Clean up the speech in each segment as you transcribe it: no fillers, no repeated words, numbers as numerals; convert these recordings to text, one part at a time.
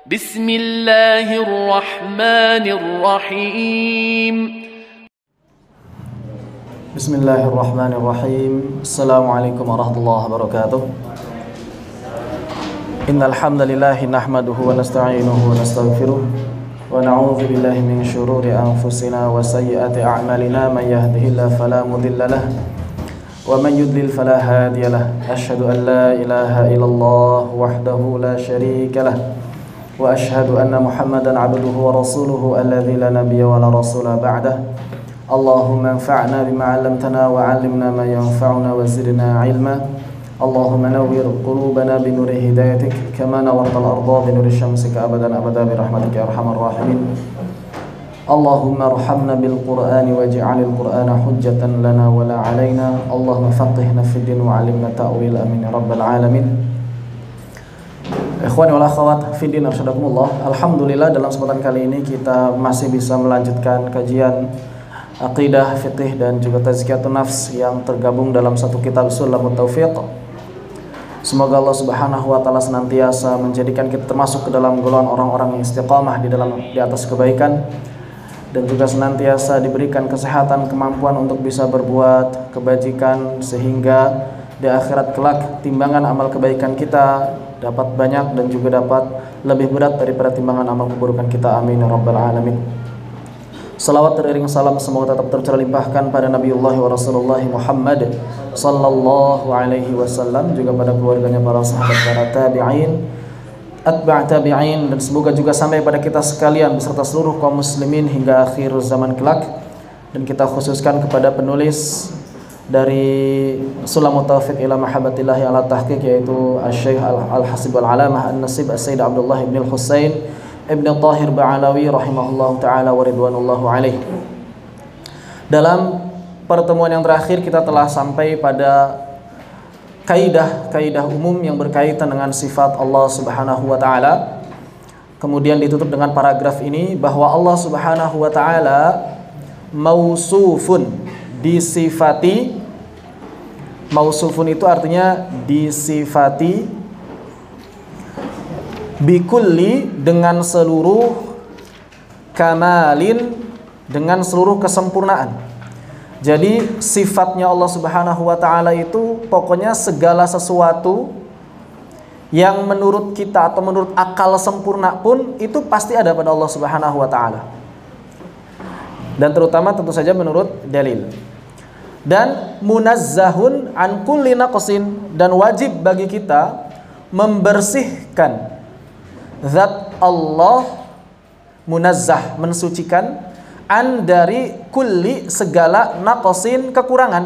Bismillahirrahmanirrahim. Bismillahirrahmanirrahim. Assalamualaikum warahmatullahi wabarakatuh. Innal hamdalillah nahmaduhu wa nasta'inuhu wa nastaghfiruh wa na'udzu billahi min shururi anfusina wa sayyiati a'malina may yahdihillahu fala mudilla lahu wa man yudlil fala hadiya lahu. Asyhadu an la ilaha illallah wahdahu la syarika lahu wa asyhadu anna Muhammadan 'abduhu wa rasuluhu alladzi la nabiyya wa la rasula ba'dahu. Allahumma anfa'na bima 'allamtana wa 'allimna ma yanfa'una wa zidna 'ilma. Allahumma nawwir qulubana bi nuri hidayatik kama nawwartal arda bi nuri syamsika abadan abada bi rahmatika ya arhamar rahimin. Allahumma arhamna bil Qur'ani waj'alil Qur'ana hujjatan lana wa la 'alaina. Allahumma faqihna fid din wa 'allimna ta'wil amin ya rabbal alamin. Ikhwani wal akhwat fid din arsyadakumullah. Alhamdulillah dalam kesempatan kali ini kita masih bisa melanjutkan kajian aqidah, fiqih dan juga tazkiyatun nafs yang tergabung dalam satu kitab Sulamut Taufiq. Semoga Allah Subhanahu wa taala senantiasa menjadikan kita termasuk ke dalam golongan orang-orang yang istiqamah di atas kebaikan dan juga senantiasa diberikan kesehatan, kemampuan untuk bisa berbuat kebajikan sehingga di akhirat kelak timbangan amal kebaikan kita dapat banyak dan juga dapat lebih berat daripada timbangan amal keburukan kita. Amin ya rabbal alamin. Salawat teriring salam semoga tetap tercurahkan pada Nabiullah wa Rasulullah Muhammad sallallahu alaihi wasallam, juga pada keluarganya, para sahabat, para tabi'in, atba' tabi'in, dan semoga juga sampai pada kita sekalian beserta seluruh kaum muslimin hingga akhir zaman kelak. Dan kita khususkan kepada penulis dari Sulamut Taufiq ila Mahabbatillahi ala tahqiq, yaitu Asy-Syaikh Al-Hasib Al-Alamah An-Nasib As-Sayyid Abdullah ibn Al-Husain Ibn Tahir Ba'alawi rahimahullahu ta'ala wa ridwanullahu alaih. Dalam pertemuan yang terakhir kita telah sampai pada kaidah umum yang berkaitan dengan sifat Allah Subhanahu wa ta'ala. Kemudian ditutup dengan paragraf ini bahwa Allah Subhanahu wa ta'ala mausufun, disifati. Mausufun itu artinya disifati bikulli, dengan seluruh kamalin, dengan seluruh kesempurnaan. Jadi sifatnya Allah Subhanahu wa ta'ala itu pokoknya segala sesuatu yang menurut kita atau menurut akal sempurna pun itu pasti ada pada Allah Subhanahu wa ta'ala. Dan terutama tentu saja menurut dalil. Dan munazzahun an kulli naqsin, dan wajib bagi kita membersihkan zat Allah, munazzah, mensucikan, an dari kulli, segala, naqsin, kekurangan.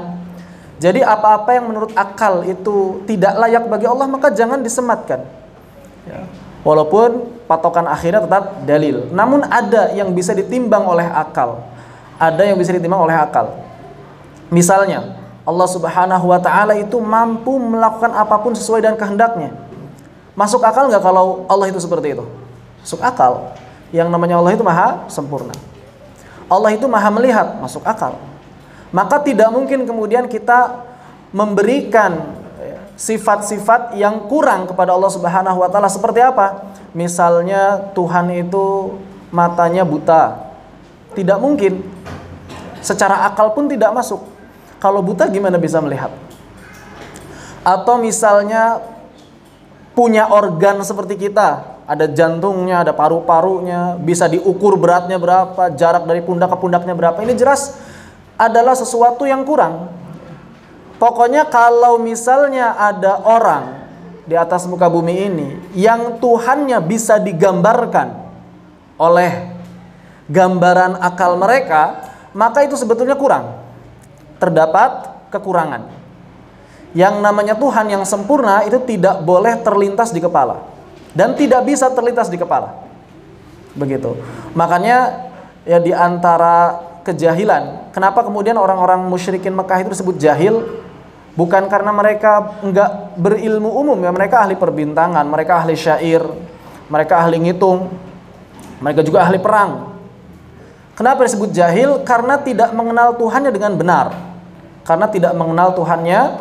Jadi apa-apa yang menurut akal itu tidak layak bagi Allah maka jangan disematkan ya. Walaupun patokan akhirnya tetap dalil, namun ada yang bisa ditimbang oleh akal, ada yang bisa ditimbang oleh akal. Misalnya Allah Subhanahu wa ta'ala itu mampu melakukan apapun sesuai dengan kehendaknya. Masuk akal nggak kalau Allah itu seperti itu? Masuk akal. Yang namanya Allah itu maha sempurna. Allah itu maha melihat, masuk akal. Maka tidak mungkin kemudian kita memberikan sifat-sifat yang kurang kepada Allah Subhanahu wa ta'ala. Seperti apa? Misalnya Tuhan itu matanya buta. Tidak mungkin. Secara akal pun tidak masuk. Kalau buta gimana bisa melihat? Atau misalnya punya organ seperti kita, ada jantungnya, ada paru-parunya, bisa diukur beratnya berapa, jarak dari pundak ke pundaknya berapa. Ini jelas adalah sesuatu yang kurang. Pokoknya kalau misalnya ada orang di atas muka bumi ini yang Tuhannya bisa digambarkan oleh gambaran akal mereka, maka itu sebetulnya kurang. Terdapat kekurangan. Yang namanya Tuhan yang sempurna itu tidak boleh terlintas di kepala dan tidak bisa terlintas di kepala. Begitu. Makanya ya di antara kejahilan, kenapa kemudian orang-orang musyrikin Mekah itu disebut jahil? Bukan karena mereka enggak berilmu umum ya, mereka ahli perbintangan, mereka ahli syair, mereka ahli ngitung, mereka juga ahli perang. Kenapa disebut jahil? Karena tidak mengenal Tuhannya dengan benar. Karena tidak mengenal Tuhannya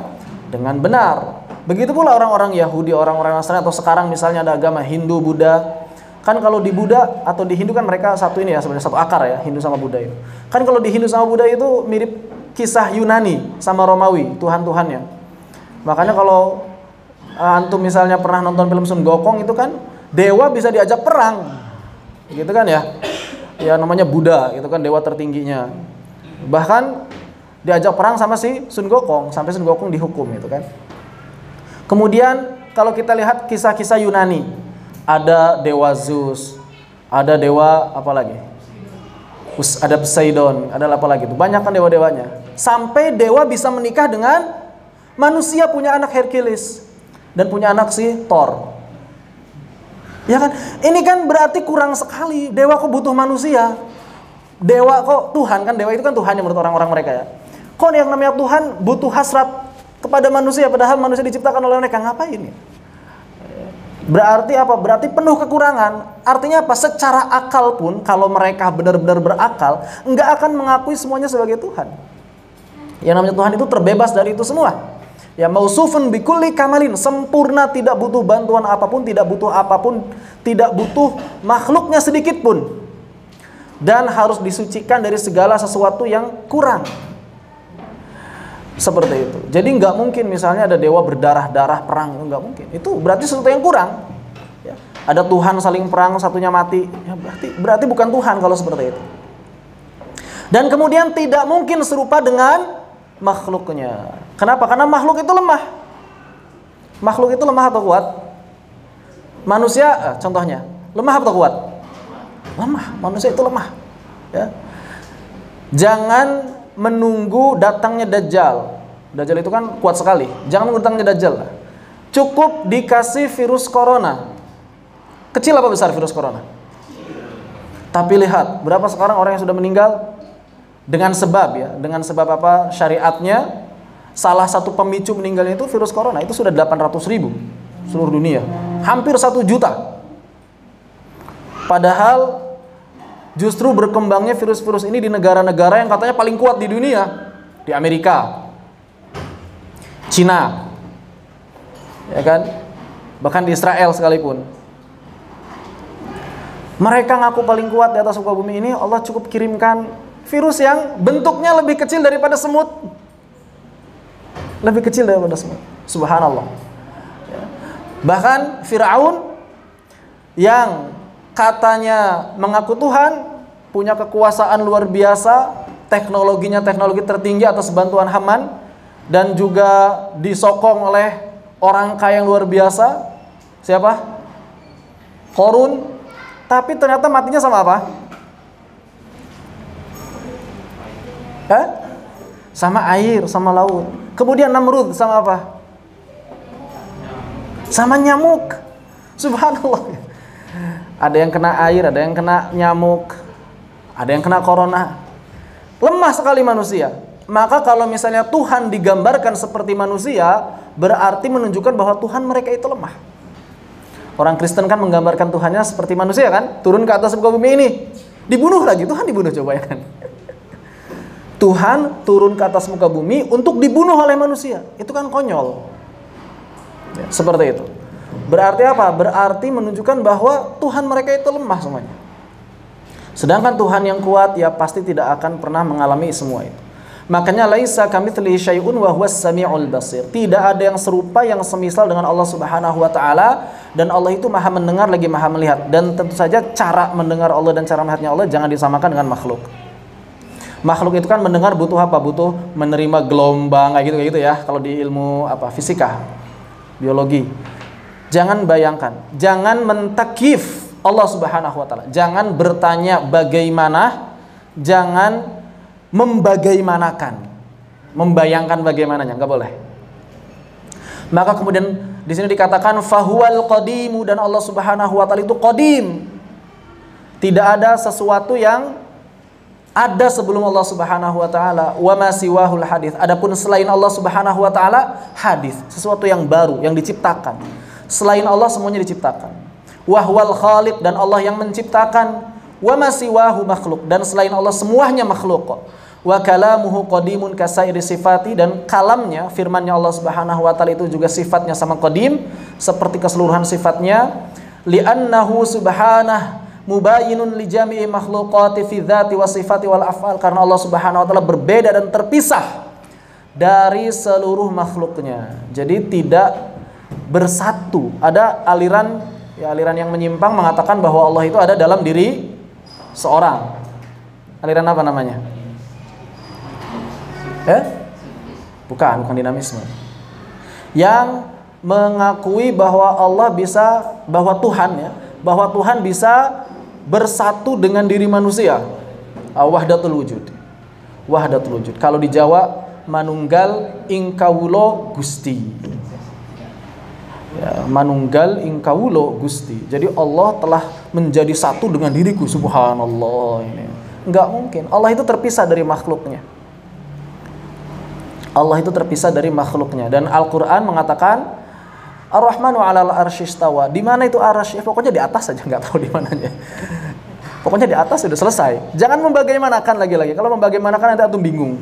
dengan benar. Begitu pula orang-orang Yahudi, orang-orang Nasrani, atau sekarang misalnya ada agama Hindu, Buddha, Kan kalau di Buddha atau di Hindu kan mereka satu ini ya, sebenarnya satu akar ya, Hindu sama Buddha itu. Kan kalau di Hindu sama Buddha itu mirip kisah Yunani sama Romawi, Tuhan-Tuhannya. Makanya kalau antum misalnya pernah nonton film Sun Gokong itu kan dewa bisa diajak perang. Gitu kan ya. Ya namanya Buddha, itu kan dewa tertingginya. Bahkan diajak perang sama si Sun Gokong, sampai Sun Gokong dihukum itu kan. Kemudian kalau kita lihat kisah-kisah Yunani, ada dewa Zeus, ada dewa apa lagi? Ada Poseidon, ada apa lagi tuh? Banyak kan dewa-dewanya. Sampai dewa bisa menikah dengan manusia, punya anak Hercules dan punya anak si Thor. Ya kan? Ini kan berarti kurang sekali. Dewa kok butuh manusia? Dewa kok Tuhan, kan dewa itu kan Tuhan yang menurut orang-orang mereka ya. Kok yang namanya Tuhan butuh hasrat kepada manusia, padahal manusia diciptakan oleh mereka? Ngapain ya? Berarti apa? Berarti penuh kekurangan. Artinya apa? Secara akal pun kalau mereka benar-benar berakal, nggak akan mengakui semuanya sebagai Tuhan. Yang namanya Tuhan itu terbebas dari itu semua. Ya, mausufun bikulli kamalin, sempurna, tidak butuh bantuan apapun, tidak butuh apapun, tidak butuh makhluknya sedikit pun. Dan harus disucikan dari segala sesuatu yang kurang. Seperti itu. Jadi nggak mungkin misalnya ada dewa berdarah-darah perang, nggak mungkin. Itu berarti sesuatu yang kurang. Ya. Ada Tuhan saling perang, satunya mati. Ya, berarti bukan Tuhan kalau seperti itu. Dan kemudian tidak mungkin serupa dengan makhluknya. Kenapa? Karena makhluk itu lemah. Makhluk itu lemah atau kuat? Manusia, contohnya, lemah atau kuat? Lemah. Manusia itu lemah. Ya. Jangan menunggu datangnya Dajjal. Dajjal itu kan kuat sekali. Jangan menunggu datangnya Dajjal. Cukup dikasih virus corona. Kecil apa besar virus corona? Tapi lihat, berapa sekarang orang yang sudah meninggal? Dengan sebab ya, dengan sebab apa? Syariatnya, salah satu pemicu meninggalnya itu virus corona. Itu sudah 800.000 seluruh dunia. Hampir 1 juta. Padahal justru berkembangnya virus-virus ini di negara-negara yang katanya paling kuat di dunia. Di Amerika, Cina, ya kan? Bahkan di Israel sekalipun. Mereka ngaku paling kuat di atas muka bumi ini. Allah cukup kirimkan virus yang bentuknya lebih kecil daripada semut. Lebih kecil daripada semut. Subhanallah. Bahkan Fir'aun yang katanya mengaku Tuhan, punya kekuasaan luar biasa, teknologinya teknologi tertinggi atas bantuan Haman, dan juga disokong oleh orang kaya yang luar biasa. Siapa? Korun. Tapi ternyata matinya sama apa? Sama air, sama laut. Kemudian Namrud sama apa? Sama nyamuk. Subhanallah. Ada yang kena air, ada yang kena nyamuk, ada yang kena corona. Lemah sekali manusia. Maka kalau misalnya Tuhan digambarkan seperti manusia, berarti menunjukkan bahwa Tuhan mereka itu lemah. Orang Kristen kan menggambarkan Tuhannya seperti manusia kan, turun ke atas muka bumi ini, dibunuh lagi. Tuhan dibunuh, coba ya kan. Tuhan turun ke atas muka bumi untuk dibunuh oleh manusia. Itu kan konyol. Ya, seperti itu. Berarti apa? Berarti menunjukkan bahwa Tuhan mereka itu lemah semuanya. Sedangkan Tuhan yang kuat ya pasti tidak akan pernah mengalami semua itu. Makanya laisa kamitslihi syai'un wa huwas samiul basir. Tidak ada yang serupa yang semisal dengan Allah Subhanahu wa taala, dan Allah itu Maha mendengar lagi Maha melihat. Dan tentu saja cara mendengar Allah dan cara melihatnya Allah jangan disamakan dengan makhluk. Makhluk itu kan mendengar butuh apa? Butuh menerima gelombang kayak gitu ya. Kalau di ilmu apa? Fisika, biologi. Jangan bayangkan, jangan mentakif Allah Subhanahu wa taala. Jangan bertanya bagaimana, jangan membagaimanakan. Membayangkan bagaimananya, enggak boleh. Maka kemudian di sini dikatakan fahuwal qadimu, dan Allah Subhanahu wa taala itu qadim. Tidak ada sesuatu yang ada sebelum Allah Subhanahu wa taala. Wa ma siwahul hadits. Adapun selain Allah Subhanahu wa taala, hadis, sesuatu yang baru, yang diciptakan. Selain Allah semuanya diciptakan. Wahwal khaliq, dan Allah yang menciptakan. Wa ma siwahu makhluk, dan selain Allah semuanya makhluk. Wa kalamuhu qadimun kasairi sifati, dan kalamnya, firmannya Allah Subhanahu wa taala itu juga sifatnya sama qadim seperti keseluruhan sifatnya. li'annahu subhanah mubayyinun li jami'i makhluqati fi dzati wa sifati wal af'al, karena Allah Subhanahu wa taala berbeda dan terpisah dari seluruh makhluknya. Jadi tidak bersatu. Ada aliran yang menyimpang mengatakan bahwa Allah itu ada dalam diri seorang. Aliran apa namanya? Bukan dinamisme. Yang mengakui bahwa Allah bisa, bahwa Tuhan bisa bersatu dengan diri manusia. Wahdatul wujud. Kalau di Jawa, manunggal ingkawulo Gusti. Ya, manunggal ingkawulo Gusti. Jadi Allah telah menjadi satu dengan diriku. Subhanallah. Ini enggak mungkin. Allah itu terpisah dari makhluknya. Dan Al-Quran mengatakan Ar-Rahmanu 'alal arsy istawa. Di mana itu arsy? Pokoknya di atas saja, nggak tahu di mananya. Pokoknya di atas sudah selesai. Jangan membagaimanakan lagi-lagi. Kalau membagaimanakan nanti antum bingung.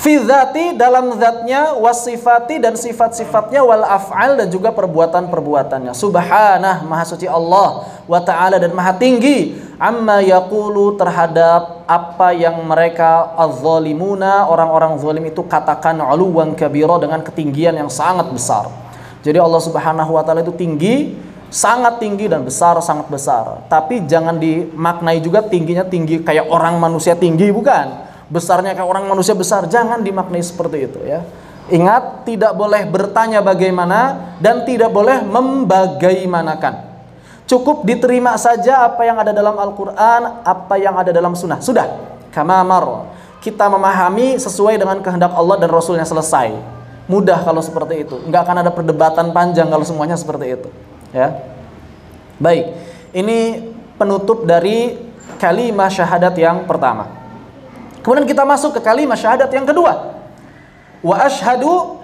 Fi dzati, dalam zatnya, wasifati, dan sifat-sifatnya, wal af'al, dan juga perbuatan-perbuatannya. Subhanah, maha suci Allah, wa ta'ala, dan maha tinggi, amma yaqulu, terhadap apa yang mereka az-zalimuna, orang-orang zalim itu katakan, uluwan kabira, dengan ketinggian yang sangat besar. Jadi Allah Subhanahu wa taala itu tinggi, sangat tinggi, dan besar, sangat besar. Tapi jangan dimaknai juga tingginya tinggi kayak orang manusia tinggi, bukan. Besarnya kayak orang manusia besar, jangan dimaknai seperti itu ya. Ingat, tidak boleh bertanya bagaimana dan tidak boleh membagaimanakan. Cukup diterima saja apa yang ada dalam Al-Quran, apa yang ada dalam Sunnah. Sudah, kama mar. Kita memahami sesuai dengan kehendak Allah dan Rasulnya, selesai. Mudah kalau seperti itu. Nggak akan ada perdebatan panjang kalau semuanya seperti itu. Ya, baik. Ini penutup dari kalimat syahadat yang pertama. Kemudian kita masuk ke kalimat syahadat yang kedua. Wa asyhadu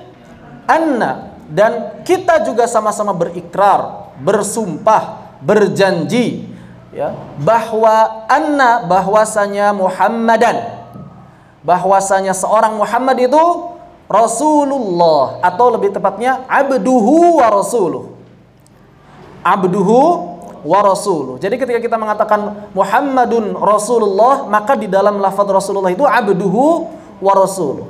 anna, dan kita juga sama-sama berikrar, bersumpah, berjanji ya, bahwa anna, bahwasanya Muhammadan, bahwasanya seorang Muhammad itu Rasulullah, atau lebih tepatnya abduhu wa rasuluh. Abduhu wa rasuluh. Jadi ketika kita mengatakan Muhammadun Rasulullah, maka di dalam lafaz Rasulullah itu abduhu wa rasuluh.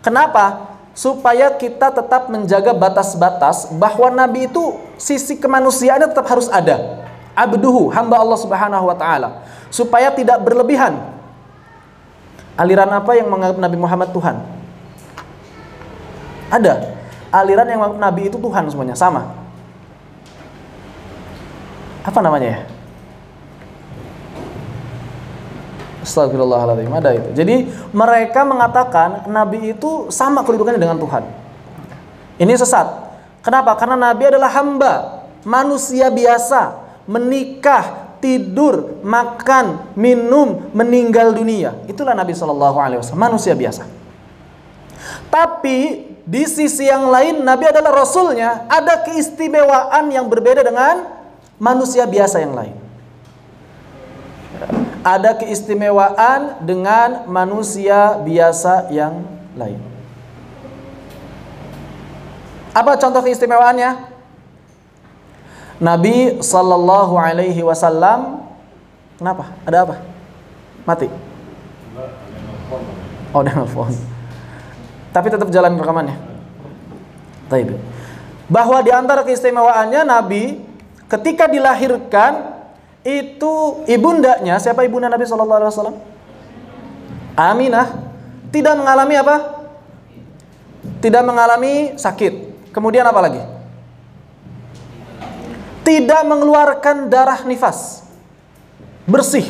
Kenapa? Supaya kita tetap menjaga batas-batas bahwa Nabi itu sisi kemanusiaannya tetap harus ada. Abduhu, hamba Allah Subhanahu wa taala. Supaya tidak berlebihan. Aliran apa yang menganggap Nabi Muhammad Tuhan? Ada. Aliran yang menganggap Nabi itu Tuhan semuanya, sama. Apa namanya ya? Astagfirullahaladzim, ada itu. Jadi mereka mengatakan Nabi itu sama kedudukannya dengan Tuhan. Ini sesat. Kenapa? Karena Nabi adalah hamba, manusia biasa, menikah, tidur, makan, minum, meninggal dunia. Itulah Nabi SAW, manusia biasa. Tapi di sisi yang lain Nabi adalah Rasulnya, ada keistimewaan yang berbeda dengan manusia biasa yang lain. Ada keistimewaan dengan manusia biasa yang lain. Apa contoh keistimewaannya? Nabi sallallahu alaihi wasallam, kenapa? Ada apa? Mati? Oh, udah nelfon. Tapi tetap jalan rekamannya. Baik. Bahwa di antara keistimewaannya Nabi ketika dilahirkan itu ibundanya, siapa ibunda Nabi sallallahu alaihi wasallam? Aminah, tidak mengalami apa? Tidak mengalami sakit. Kemudian apa lagi? Tidak mengeluarkan darah nifas. Bersih.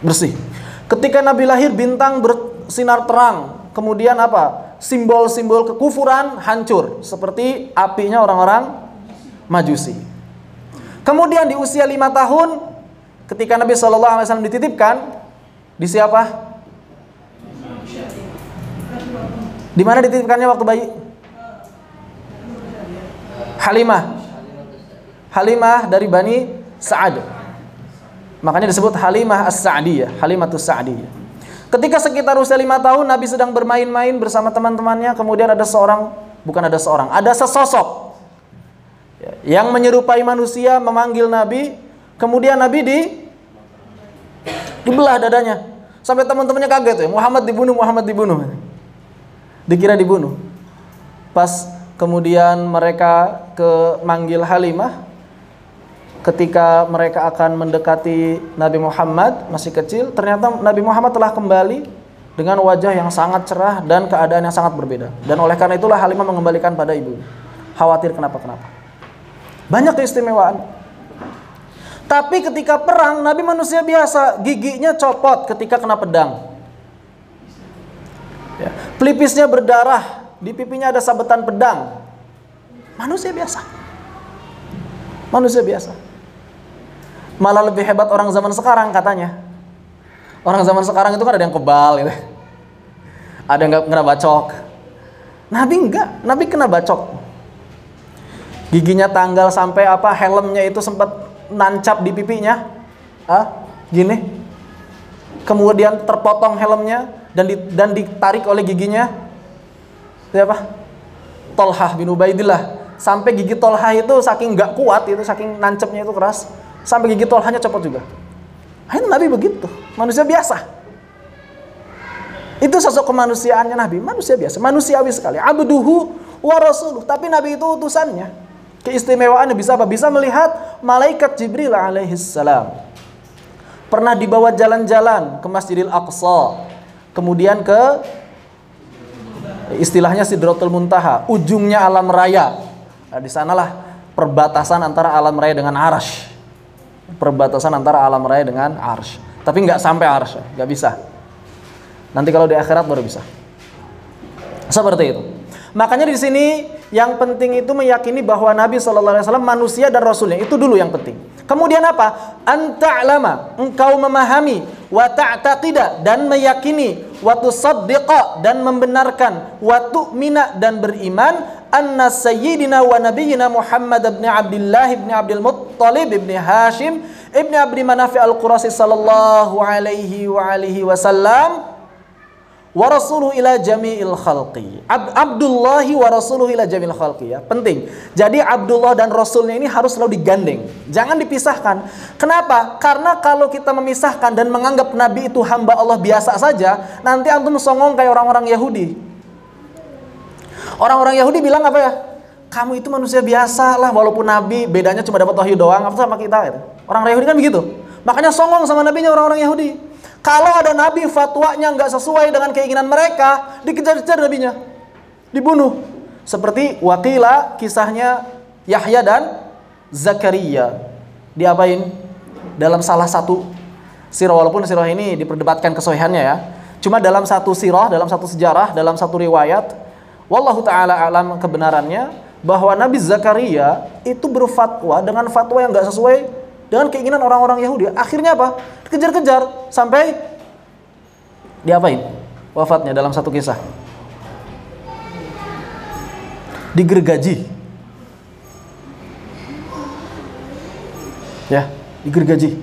Bersih. Ketika Nabi lahir bintang bersinar terang. Kemudian apa? Simbol-simbol kekufuran hancur seperti apinya orang-orang Majusi. Kemudian di usia 5 tahun ketika Nabi SAW dititipkan di siapa? Di mana dititipkannya waktu bayi? Halimah dari Bani Sa'ad. Makanya disebut Halimah As-Sa'diyah, Halimatus Sa'diyah. Ketika sekitar usia 5 tahun Nabi sedang bermain-main bersama teman-temannya, kemudian ada seorang bukan ada seorang, ada sesosok yang menyerupai manusia memanggil Nabi, kemudian Nabi dibelah dadanya. Sampai teman-temannya kaget ya, Muhammad dibunuh. Dikira dibunuh. Pas kemudian mereka manggil Halimah, ketika mereka akan mendekati Nabi Muhammad masih kecil, ternyata Nabi Muhammad telah kembali dengan wajah yang sangat cerah dan keadaan yang sangat berbeda. Dan oleh karena itulah Halimah mengembalikan pada ibu. Khawatir kenapa-kenapa. Banyak keistimewaan. Tapi ketika perang, Nabi manusia biasa, giginya copot ketika kena pedang. Ya. Pelipisnya berdarah, di pipinya ada sabetan pedang. Manusia biasa. Manusia biasa. Malah lebih hebat orang zaman sekarang katanya. Orang zaman sekarang itu kan ada yang kebal gitu. Ada yang kena bacok. Nabi enggak, Nabi kena bacok. Giginya tanggal sampai helmnya itu sempat nancap di pipinya, gini. Kemudian terpotong helmnya dan ditarik oleh giginya. Siapa? Tolhah bin Ubaidillah. Sampai gigi Tolhah itu saking nggak kuat, itu saking nancapnya itu keras, sampai gigi Tolhahnya copot juga. Akhirnya Nabi begitu, manusia biasa. Itu sosok kemanusiaannya Nabi, manusia biasa, manusiawi sekali. Abduhu wa rasuluh, tapi Nabi itu utusannya. Keistimewaannya bisa apa? Bisa melihat malaikat Jibril alaihissalam. Pernah dibawa jalan-jalan ke Masjidil Aqsa, kemudian ke istilahnya Sidratul Muntaha, ujungnya alam raya. Nah, di sanalah perbatasan antara alam raya dengan arsy. Perbatasan antara alam raya dengan arsy. Tapi nggak sampai arsy, nggak bisa. Nanti kalau di akhirat baru bisa. Seperti itu. Makanya di sini yang penting itu meyakini bahwa Nabi SAW manusia dan Rasulnya, itu dulu yang penting. Kemudian apa? Anta'lama, engkau memahami, wa ta'taqida, dan meyakini, wa tusaddiqa, dan membenarkan, wa tu'mina, dan beriman, anna sayyidina wa nabiyyina Muhammad ibn Abdullah ibn Abdul Muttalib ibn Hashim ibn Abdi Manafi al-Qurasi sallallahu alaihi wa alihi wasallam wa rasuluhu ila jami'il khalqi. Abdullahi wa rasuluhu ila jami'il khalqi, ya. Penting. Jadi Abdullah dan Rasulnya ini harus selalu digandeng. Jangan dipisahkan. Kenapa? Karena kalau kita memisahkan dan menganggap Nabi itu hamba Allah biasa saja, nanti antum songong kayak orang-orang Yahudi. Orang-orang Yahudi bilang apa ya? Kamu itu manusia biasa lah, walaupun Nabi bedanya cuma dapat wahyu doang, apa sama kita gitu. Orang Yahudi kan begitu. Makanya songong sama nabinya orang-orang Yahudi. Kalau ada nabi fatwanya nggak sesuai dengan keinginan mereka, dikejar-kejar nabinya, dibunuh. Seperti wakila kisahnya Yahya dan Zakaria. Diapain? Dalam salah satu sirah, walaupun sirah ini diperdebatkan kesohihannya ya. Cuma dalam satu sirah, dalam satu sejarah, dalam satu riwayat, wallahu ta'ala alam kebenarannya, bahwa Nabi Zakaria itu berfatwa dengan fatwa yang nggak sesuai dengan keinginan orang-orang Yahudi. Akhirnya apa? Dikejar-kejar sampai diapain? Wafatnya dalam satu kisah. Digergaji. Ya, digergaji.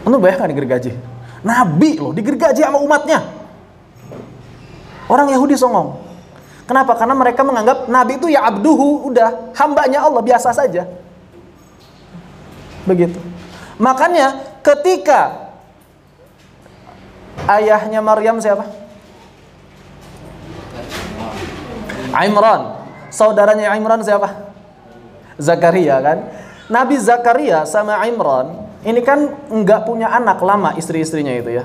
Anda bayangkan digergaji. Nabi loh digergaji sama umatnya. Orang Yahudi songong. Kenapa? Karena mereka menganggap Nabi itu ya abduhu, udah hambanya Allah biasa saja. Begitu. Makanya ketika ayahnya Maryam siapa? Imran. Saudaranya Imran siapa? Zakaria kan? Nabi Zakaria sama Imran ini kan enggak punya anak lama, istri-istrinya itu ya.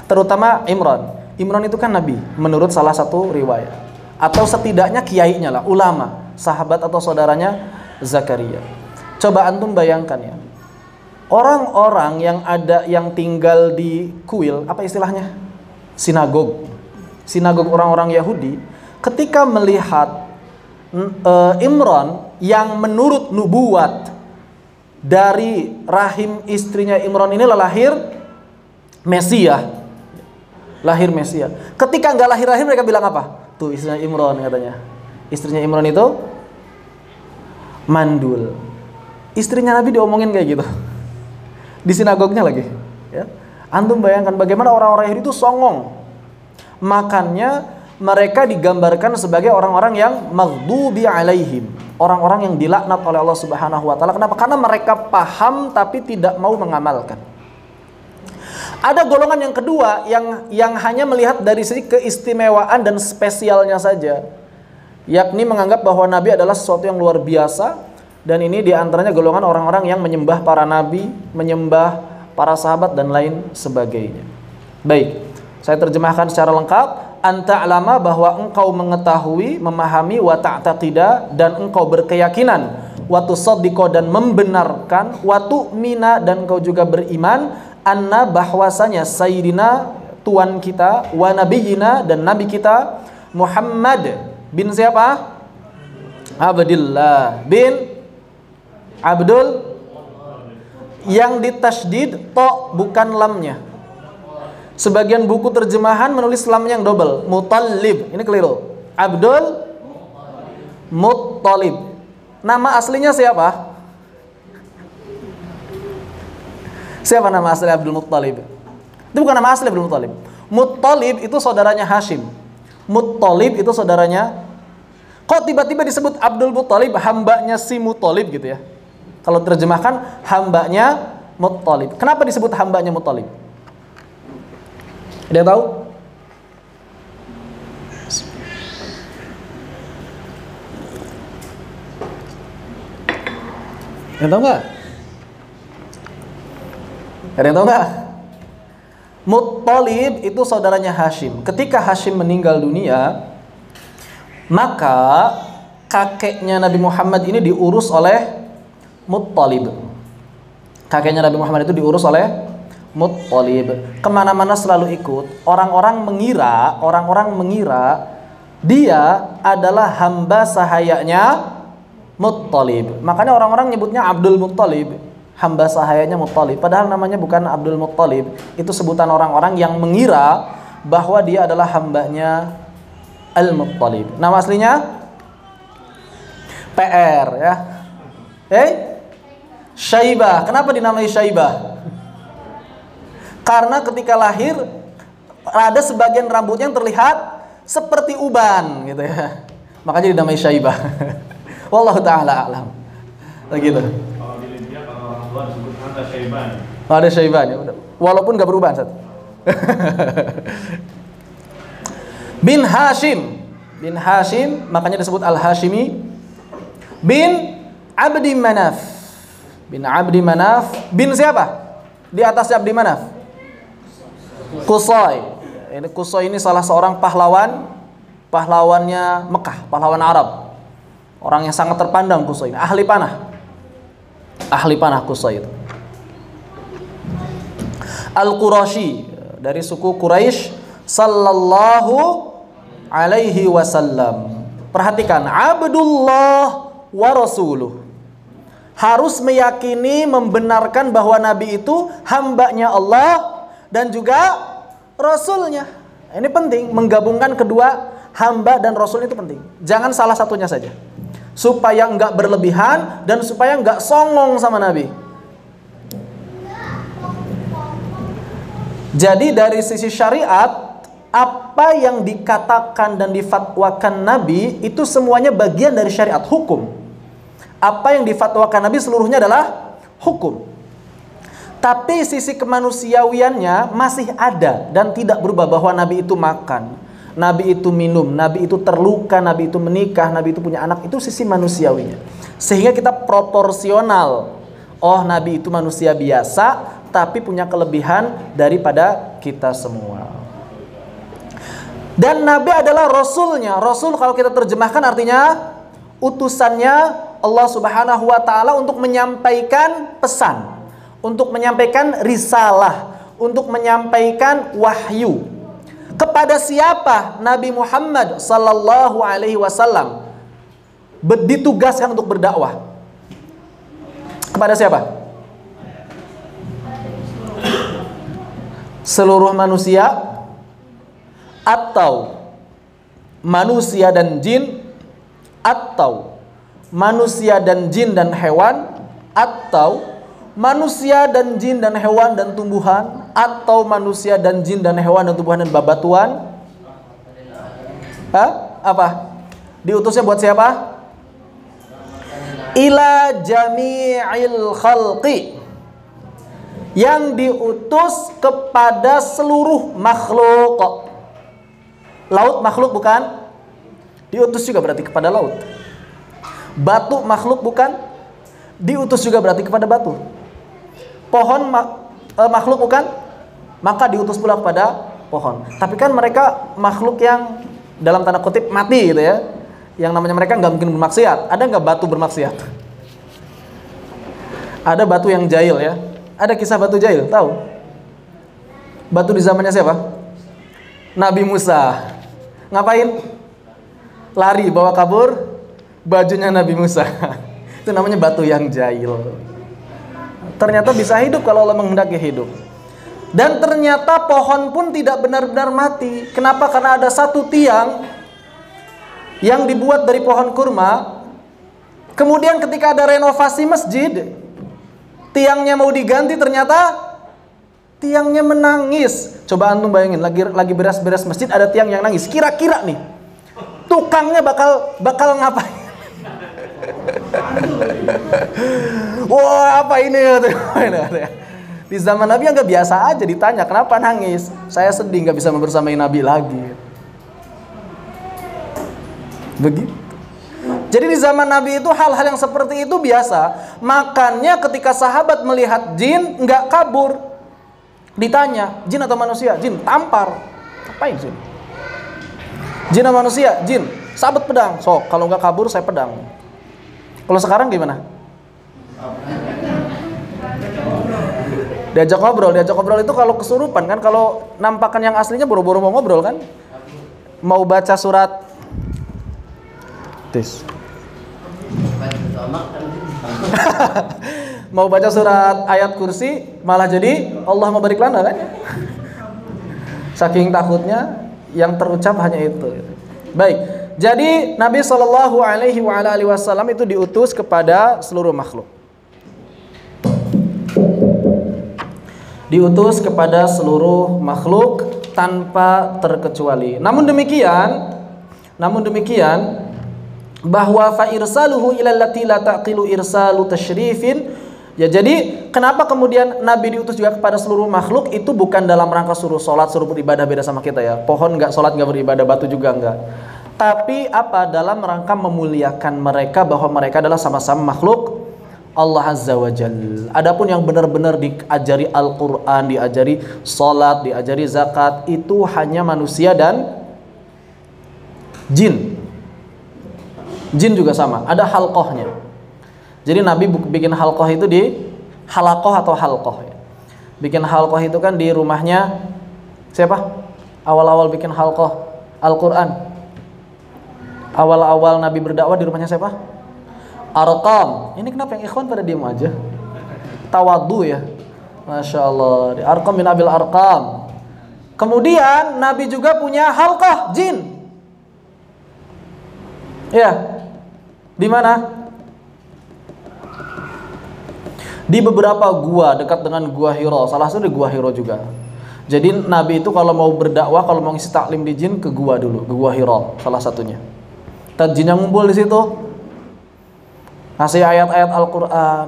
Terutama Imran. Imran itu kan nabi menurut salah satu riwayat. Atau setidaknya kiainya lah, ulama, sahabat atau saudaranya Zakaria. Coba antum bayangkan ya. Orang-orang yang ada yang tinggal di kuil, apa istilahnya? Sinagog. Sinagog orang-orang Yahudi ketika melihat Imran yang menurut nubuat dari rahim istrinya Imran ini lahir Mesia. Lahir Mesia. Ketika nggak lahir-lahir mereka bilang apa? Tuh istrinya Imran katanya. Istrinya Imran itu mandul. Istrinya Nabi diomongin kayak gitu. Di sinagognya lagi, ya. Antum bayangkan bagaimana orang-orang Yahudi itu songong. Makanya mereka digambarkan sebagai orang-orang yang maghdubi alaihim, orang-orang yang dilaknat oleh Allah Subhanahu wa taala. Kenapa? Karena mereka paham tapi tidak mau mengamalkan. Ada golongan yang kedua yang hanya melihat dari sisi keistimewaan dan spesialnya saja, yakni menganggap bahwa Nabi adalah sesuatu yang luar biasa, dan ini diantaranya golongan orang-orang yang menyembah para nabi, menyembah para sahabat dan lain sebagainya. Baik, saya terjemahkan secara lengkap. Anta alama, bahwa engkau mengetahui, memahami, wa ta'taqida, dan engkau berkeyakinan, wa tusaddiqa, dan membenarkan, wa tu'mina, dan engkau juga beriman, anna, bahwasanya sayyidina, tuan kita, wa nabiyina, dan nabi kita, Muhammad bin siapa? Abdullah bin Abdul, yang ditasydid to, bukan lamnya. Sebagian buku terjemahan menulis lamnya yang double, Muttalib. Ini keliru. Abdul Muttalib. Nama aslinya siapa? Siapa nama asli Abdul Muttalib? Itu bukan nama asli Abdul Muttalib. Muttalib itu saudaranya Hashim. Muttalib itu saudaranya. Kok tiba-tiba disebut Abdul Muttalib, hambanya si Muttalib gitu ya? Kalau terjemahkan hambanya Muttalib. Kenapa disebut hambanya Muttalib? Ada yang tahu? Ada yang tahu nggak? Ada yang tahu nggak? Muttalib itu saudaranya Hashim. Ketika Hashim meninggal dunia, maka kakeknya Nabi Muhammad ini diurus oleh Muttalib. Kakeknya Nabi Muhammad itu diurus oleh Muttalib. Kemana-mana selalu ikut. Orang-orang mengira dia adalah hamba sahayanya Muttalib. Makanya orang-orang nyebutnya Abdul Muttalib, hamba sahayanya Muttalib. Padahal namanya bukan Abdul Muttalib. Itu sebutan orang-orang yang mengira bahwa dia adalah hambanya Al-Muttalib. Nama aslinya PR ya. Syaibah. Kenapa dinamai Syaibah? Karena ketika lahir ada sebagian rambutnya yang terlihat seperti uban gitu ya. Makanya dinamai Syaibah. Wallahu taala alam. Begitu. Kalau di Libya kalau orang tua disebut ada Syaiban. Ada Syaiban ya. Walaupun enggak beruban, Ustaz. Bin Hashim. Bin Hashim makanya disebut Al-Hashimi. Bin Abdi Manaf. Bin Abdi Manaf. Bin siapa? Di atasnya Abdi Manaf. Qusay. Ini Qusay ini salah seorang pahlawannya Mekah, pahlawan Arab. Orang yang sangat terpandang Qusay ini, ahli panah. Ahli panah Qusay itu. Al-Qurashi, dari suku Quraisy sallallahu alaihi wasallam. Perhatikan, Abdullah wa rasuluh. Harus meyakini, membenarkan bahwa Nabi itu hambanya Allah dan juga Rasulnya. Ini penting, menggabungkan kedua hamba dan Rasul itu penting. Jangan salah satunya saja, supaya enggak berlebihan dan supaya enggak songong sama Nabi. Jadi dari sisi syariat, apa yang dikatakan dan difatwakan Nabi itu semuanya bagian dari syariat hukum. Apa yang difatwakan Nabi seluruhnya adalah hukum. Tapi sisi kemanusiawiannya masih ada dan tidak berubah, bahwa Nabi itu makan, Nabi itu minum, Nabi itu terluka, Nabi itu menikah, Nabi itu punya anak. Itu sisi manusiawinya. Sehingga kita proporsional. Oh, Nabi itu manusia biasa tapi punya kelebihan daripada kita semua. Dan Nabi adalah Rasulnya. Rasul kalau kita terjemahkan artinya utusannya Allah Subhanahu wa ta'ala untuk menyampaikan pesan, untuk menyampaikan risalah, untuk menyampaikan wahyu. Kepada siapa Nabi Muhammad sallallahu alaihi wasallam ditugaskan untuk berdakwah? Kepada siapa? Seluruh manusia atau manusia dan jin, atau manusia dan jin dan hewan, atau manusia dan jin dan hewan dan tumbuhan, atau manusia dan jin dan hewan dan tumbuhan dan babatuan? Hah? Apa? Diutusnya buat siapa? Ila jami'il khalqi. Yang diutus kepada seluruh makhluk. Laut makhluk bukan? Diutus juga berarti kepada laut. Batu makhluk bukan? Diutus juga berarti kepada batu. Pohon makhluk bukan? Maka diutus pula kepada pohon. Tapi kan mereka makhluk yang dalam tanda kutip mati gitu ya. Yang namanya mereka nggak mungkin bermaksiat. Ada nggak batu bermaksiat? Ada batu yang jahil ya. Ada kisah batu jahil, tahu? Batu di zamannya siapa? Nabi Musa. Ngapain? Lari bawa kabur bajunya Nabi Musa. Itu namanya batu yang jahil. Ternyata bisa hidup kalau Allah menghendaki hidup. Dan ternyata pohon pun tidak benar-benar mati. Kenapa? Karena ada satu tiang yang dibuat dari pohon kurma. Kemudian ketika ada renovasi masjid, tiangnya mau diganti, ternyata tiangnya menangis. Coba antum bayangin, lagi beres-beres masjid ada tiang yang nangis. Kira-kira nih, tukangnya bakal ngapain? Wah, apa ini? Di zaman Nabi yang gak biasa aja ditanya, kenapa nangis? Saya sedih gak bisa membersamai Nabi lagi. Begitu. Jadi di zaman Nabi itu hal-hal yang seperti itu biasa. Makanya ketika sahabat melihat jin gak kabur, ditanya, jin atau manusia? Jin, tampar. Apain sih? Jin atau manusia? Jin, sabet pedang. So, kalau gak kabur saya pedang. Kalau sekarang gimana? Diajak ngobrol itu kalau kesurupan kan, kalau nampakan yang aslinya boro-boro mau ngobrol kan, mau baca surat mau baca surat ayat kursi malah jadi Allah mau barik lana kan, saking takutnya yang terucap hanya itu. Baik, jadi Nabi SAW itu diutus kepada seluruh makhluk. Diutus kepada seluruh makhluk tanpa terkecuali. Namun demikian bahwa fa irsaluhu ila allati la taqilu irsalu tasyrifin. Ya, jadi kenapa kemudian Nabi diutus juga kepada seluruh makhluk itu bukan dalam rangka suruh sholat, suruh beribadah, beda sama kita ya. Pohon enggak sholat, enggak beribadah, batu juga enggak. Tapi apa? Dalam rangka memuliakan mereka, bahwa mereka adalah sama-sama makhluk Allah Azza wa Jalla. Adapun yang benar-benar diajari Al-Quran, diajari sholat, diajari zakat, itu hanya manusia dan jin. Jin juga sama, ada halqohnya. Jadi Nabi bikin halqoh itu di halakoh atau halqoh ya. Bikin halqoh itu kan di rumahnya siapa? Awal-awal bikin halqoh Al-Quran, awal-awal Nabi berdakwah di rumahnya siapa? Arqam. Ini kenapa yang ikhwan pada diem aja? Tawadu ya. Masya Allah. Di Arqam bin Abil Arqam. Kemudian Nabi juga punya halqah jin. Ya. Di mana? Di beberapa gua dekat dengan gua Hiro. Salah satu di gua Hiro juga. Jadi Nabi itu kalau mau berdakwah, kalau mau ngisi taklim di jin, ke gua dulu, ke gua Hiro salah satunya. Dan jin yang ngumpul di situ ngasih ayat-ayat Al-Quran.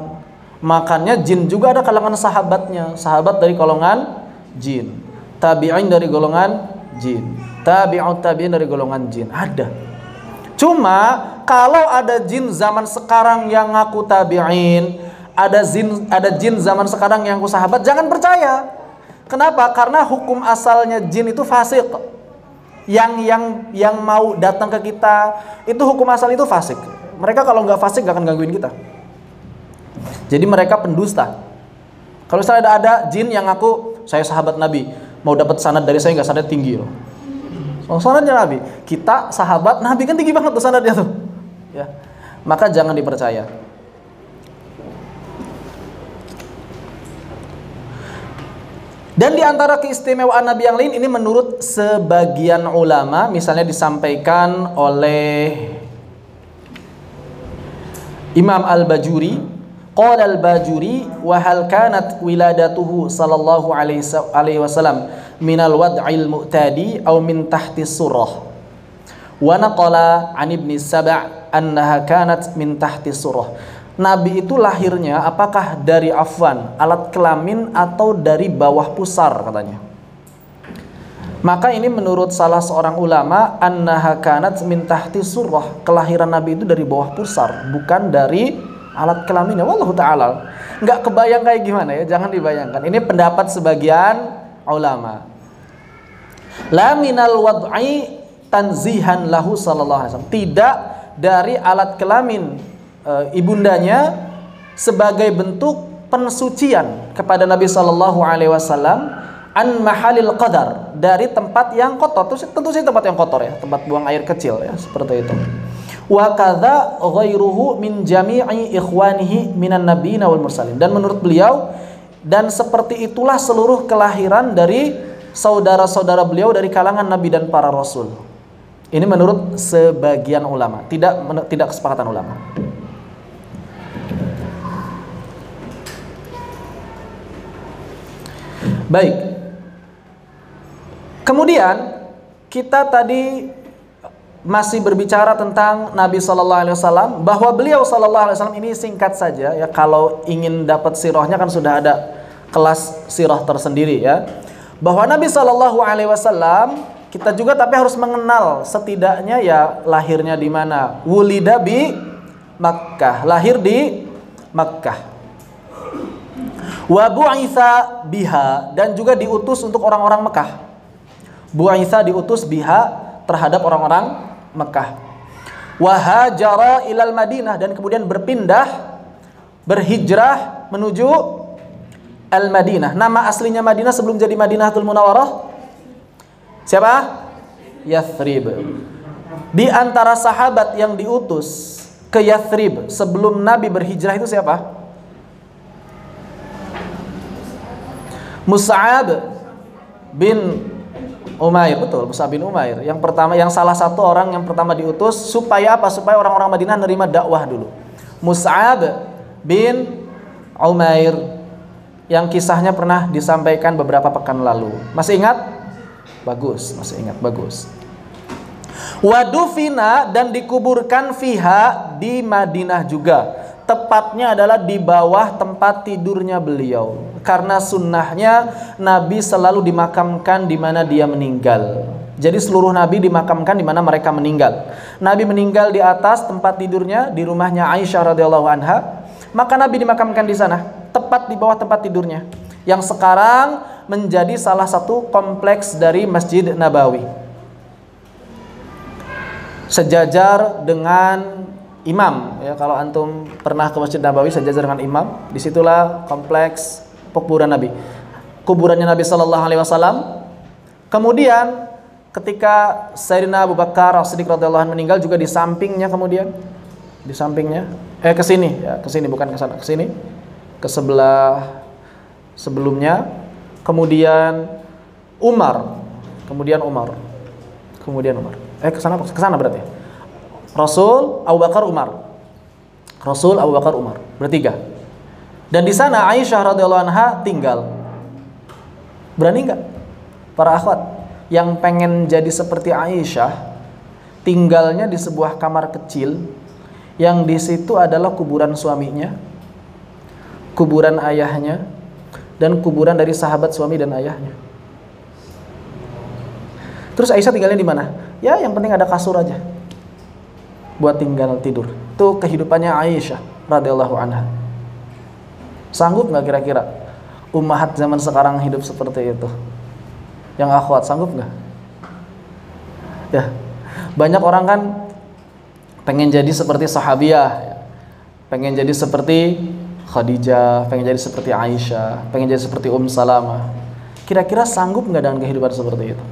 Makanya jin juga ada kalangan sahabatnya. Sahabat dari golongan jin, tabi'in dari golongan jin, tabi'ut tabi'in dari golongan jin. Ada. Cuma kalau ada jin zaman sekarang yang ngaku tabi'in, ada jin zaman sekarang yang ngaku sahabat, jangan percaya. Kenapa? Karena hukum asalnya jin itu fasik. Yang mau datang ke kita itu hukum asal itu fasik. Mereka kalau nggak fasik nggak akan gangguin kita. Jadi mereka pendusta. Kalau misalnya ada jin yang ngaku saya sahabat Nabi, mau dapat sanad dari saya nggak, sanad tinggi loh. So, sanadnya Nabi, kita sahabat Nabi kan tinggi banget tuh sanadnya tuh. Ya, maka jangan dipercaya. Dan di antara keistimewaan Nabi yang lain ini menurut sebagian ulama, misalnya disampaikan oleh Imam Al-Bajuri, qala Al-Bajuri wa hal kanat wiladatuhu sallallahu alaihi wasallam minal wad'il mu'tadi aw min tahti surah Wa naqala 'an Ibnu Saba' annaha kanat min tahti surah. Nabi itu lahirnya apakah dari alat kelamin atau dari bawah pusar katanya. Maka ini menurut salah seorang ulama, annaha kanat min tahti surah, kelahiran Nabi itu dari bawah pusar, bukan dari alat kelaminnya. Wallahu ta'ala. Nggak kebayang kayak gimana ya, jangan dibayangkan. Ini pendapat sebagian ulama. La minal wad'i tanzihan lahu sallallahu alaihi wasallam. Tidak dari alat kelamin ibundanya sebagai bentuk pensucian kepada Nabi sallallahu alaihi wasallam an mahalil qadar, dari tempat yang kotor. Tentu saja tempat yang kotor ya, tempat buang air kecil ya, seperti itu. Wa kadza ghairuhu min jami'i ikhwanihi minan nabiyina wal mursalin. Dan menurut beliau, dan seperti itulah seluruh kelahiran dari saudara-saudara beliau dari kalangan nabi dan para rasul. Ini menurut sebagian ulama, tidak kesepakatan ulama. Baik. Kemudian kita tadi masih berbicara tentang Nabi Sallallahu Alaihi Wasallam, bahwa beliau Sallallahu Alaihi Wasallam ini singkat saja ya. Kalau ingin dapat sirahnya kan sudah ada kelas sirah tersendiri ya. Bahwa Nabi Sallallahu Alaihi Wasallam kita juga tapi harus mengenal setidaknya ya lahirnya di mana. Wulida bi Makkah, lahir di Makkah. Wa bu'itsa biha, dan juga diutus untuk orang-orang Mekah. Bu'itsa diutus biha terhadap orang-orang Mekah. Wa hajara ilal Madinah, dan kemudian berhijrah menuju Al-Madinah. Nama aslinya Madinah sebelum jadi Madinatul Munawwarah siapa? Yathrib. Di antara sahabat yang diutus ke Yathrib sebelum Nabi berhijrah itu siapa? Mus'ab bin Umair, betul, Mus'ab bin Umair. Yang pertama, yang salah satu orang yang pertama diutus supaya apa? Supaya orang-orang Madinah nerima dakwah dulu. Mus'ab bin Umair, yang kisahnya pernah disampaikan beberapa pekan lalu. Masih ingat? Bagus, masih ingat, bagus. Wadufina, dan dikuburkan fiha, di Madinah juga. Tepatnya adalah di bawah tempat tidurnya beliau. Karena sunnahnya Nabi selalu dimakamkan di mana dia meninggal. Jadi seluruh Nabi dimakamkan di mana mereka meninggal. Nabi meninggal di atas tempat tidurnya di rumahnya Aisyah radhiyallahu anha. Maka Nabi dimakamkan di sana, tepat di bawah tempat tidurnya, yang sekarang menjadi salah satu kompleks dari Masjid Nabawi. Sejajar dengan imam ya, kalau antum pernah ke Masjid Nabawi sejajar dengan imam, disitulah kompleks kuburan Nabi, kuburannya Nabi Sallallahu Alaihi Wasallam. Kemudian ketika Sayyidina Abu Bakar As-Siddiq radhiyallahu anhu meninggal juga di sampingnya, kemudian di sampingnya ke sini ya, ke sini bukan ke sana, ke sini, ke sebelah sebelumnya. Kemudian Umar, kemudian Umar, ke sana berarti Rasul, Abu Bakar, Umar. Rasul, Abu Bakar, Umar, bertiga. Dan di sana Aisyah radhiyallahu anha tinggal. Berani nggak para akhwat yang pengen jadi seperti Aisyah, tinggalnya di sebuah kamar kecil yang di situ adalah kuburan suaminya, kuburan ayahnya, dan kuburan dari sahabat suami dan ayahnya. Terus Aisyah tinggalnya di mana? Ya, yang penting ada kasur aja buat tinggal tidur. Itu kehidupannya Aisyah radhiyallahu anha. Sanggup nggak kira-kira ummahat zaman sekarang hidup seperti itu? Yang akhwat sanggup nggak? Ya, banyak orang kan pengen jadi seperti sahabiah, pengen jadi seperti Khadijah, pengen jadi seperti Aisyah, pengen jadi seperti Salamah. Kira-kira sanggup nggak dengan kehidupan seperti itu?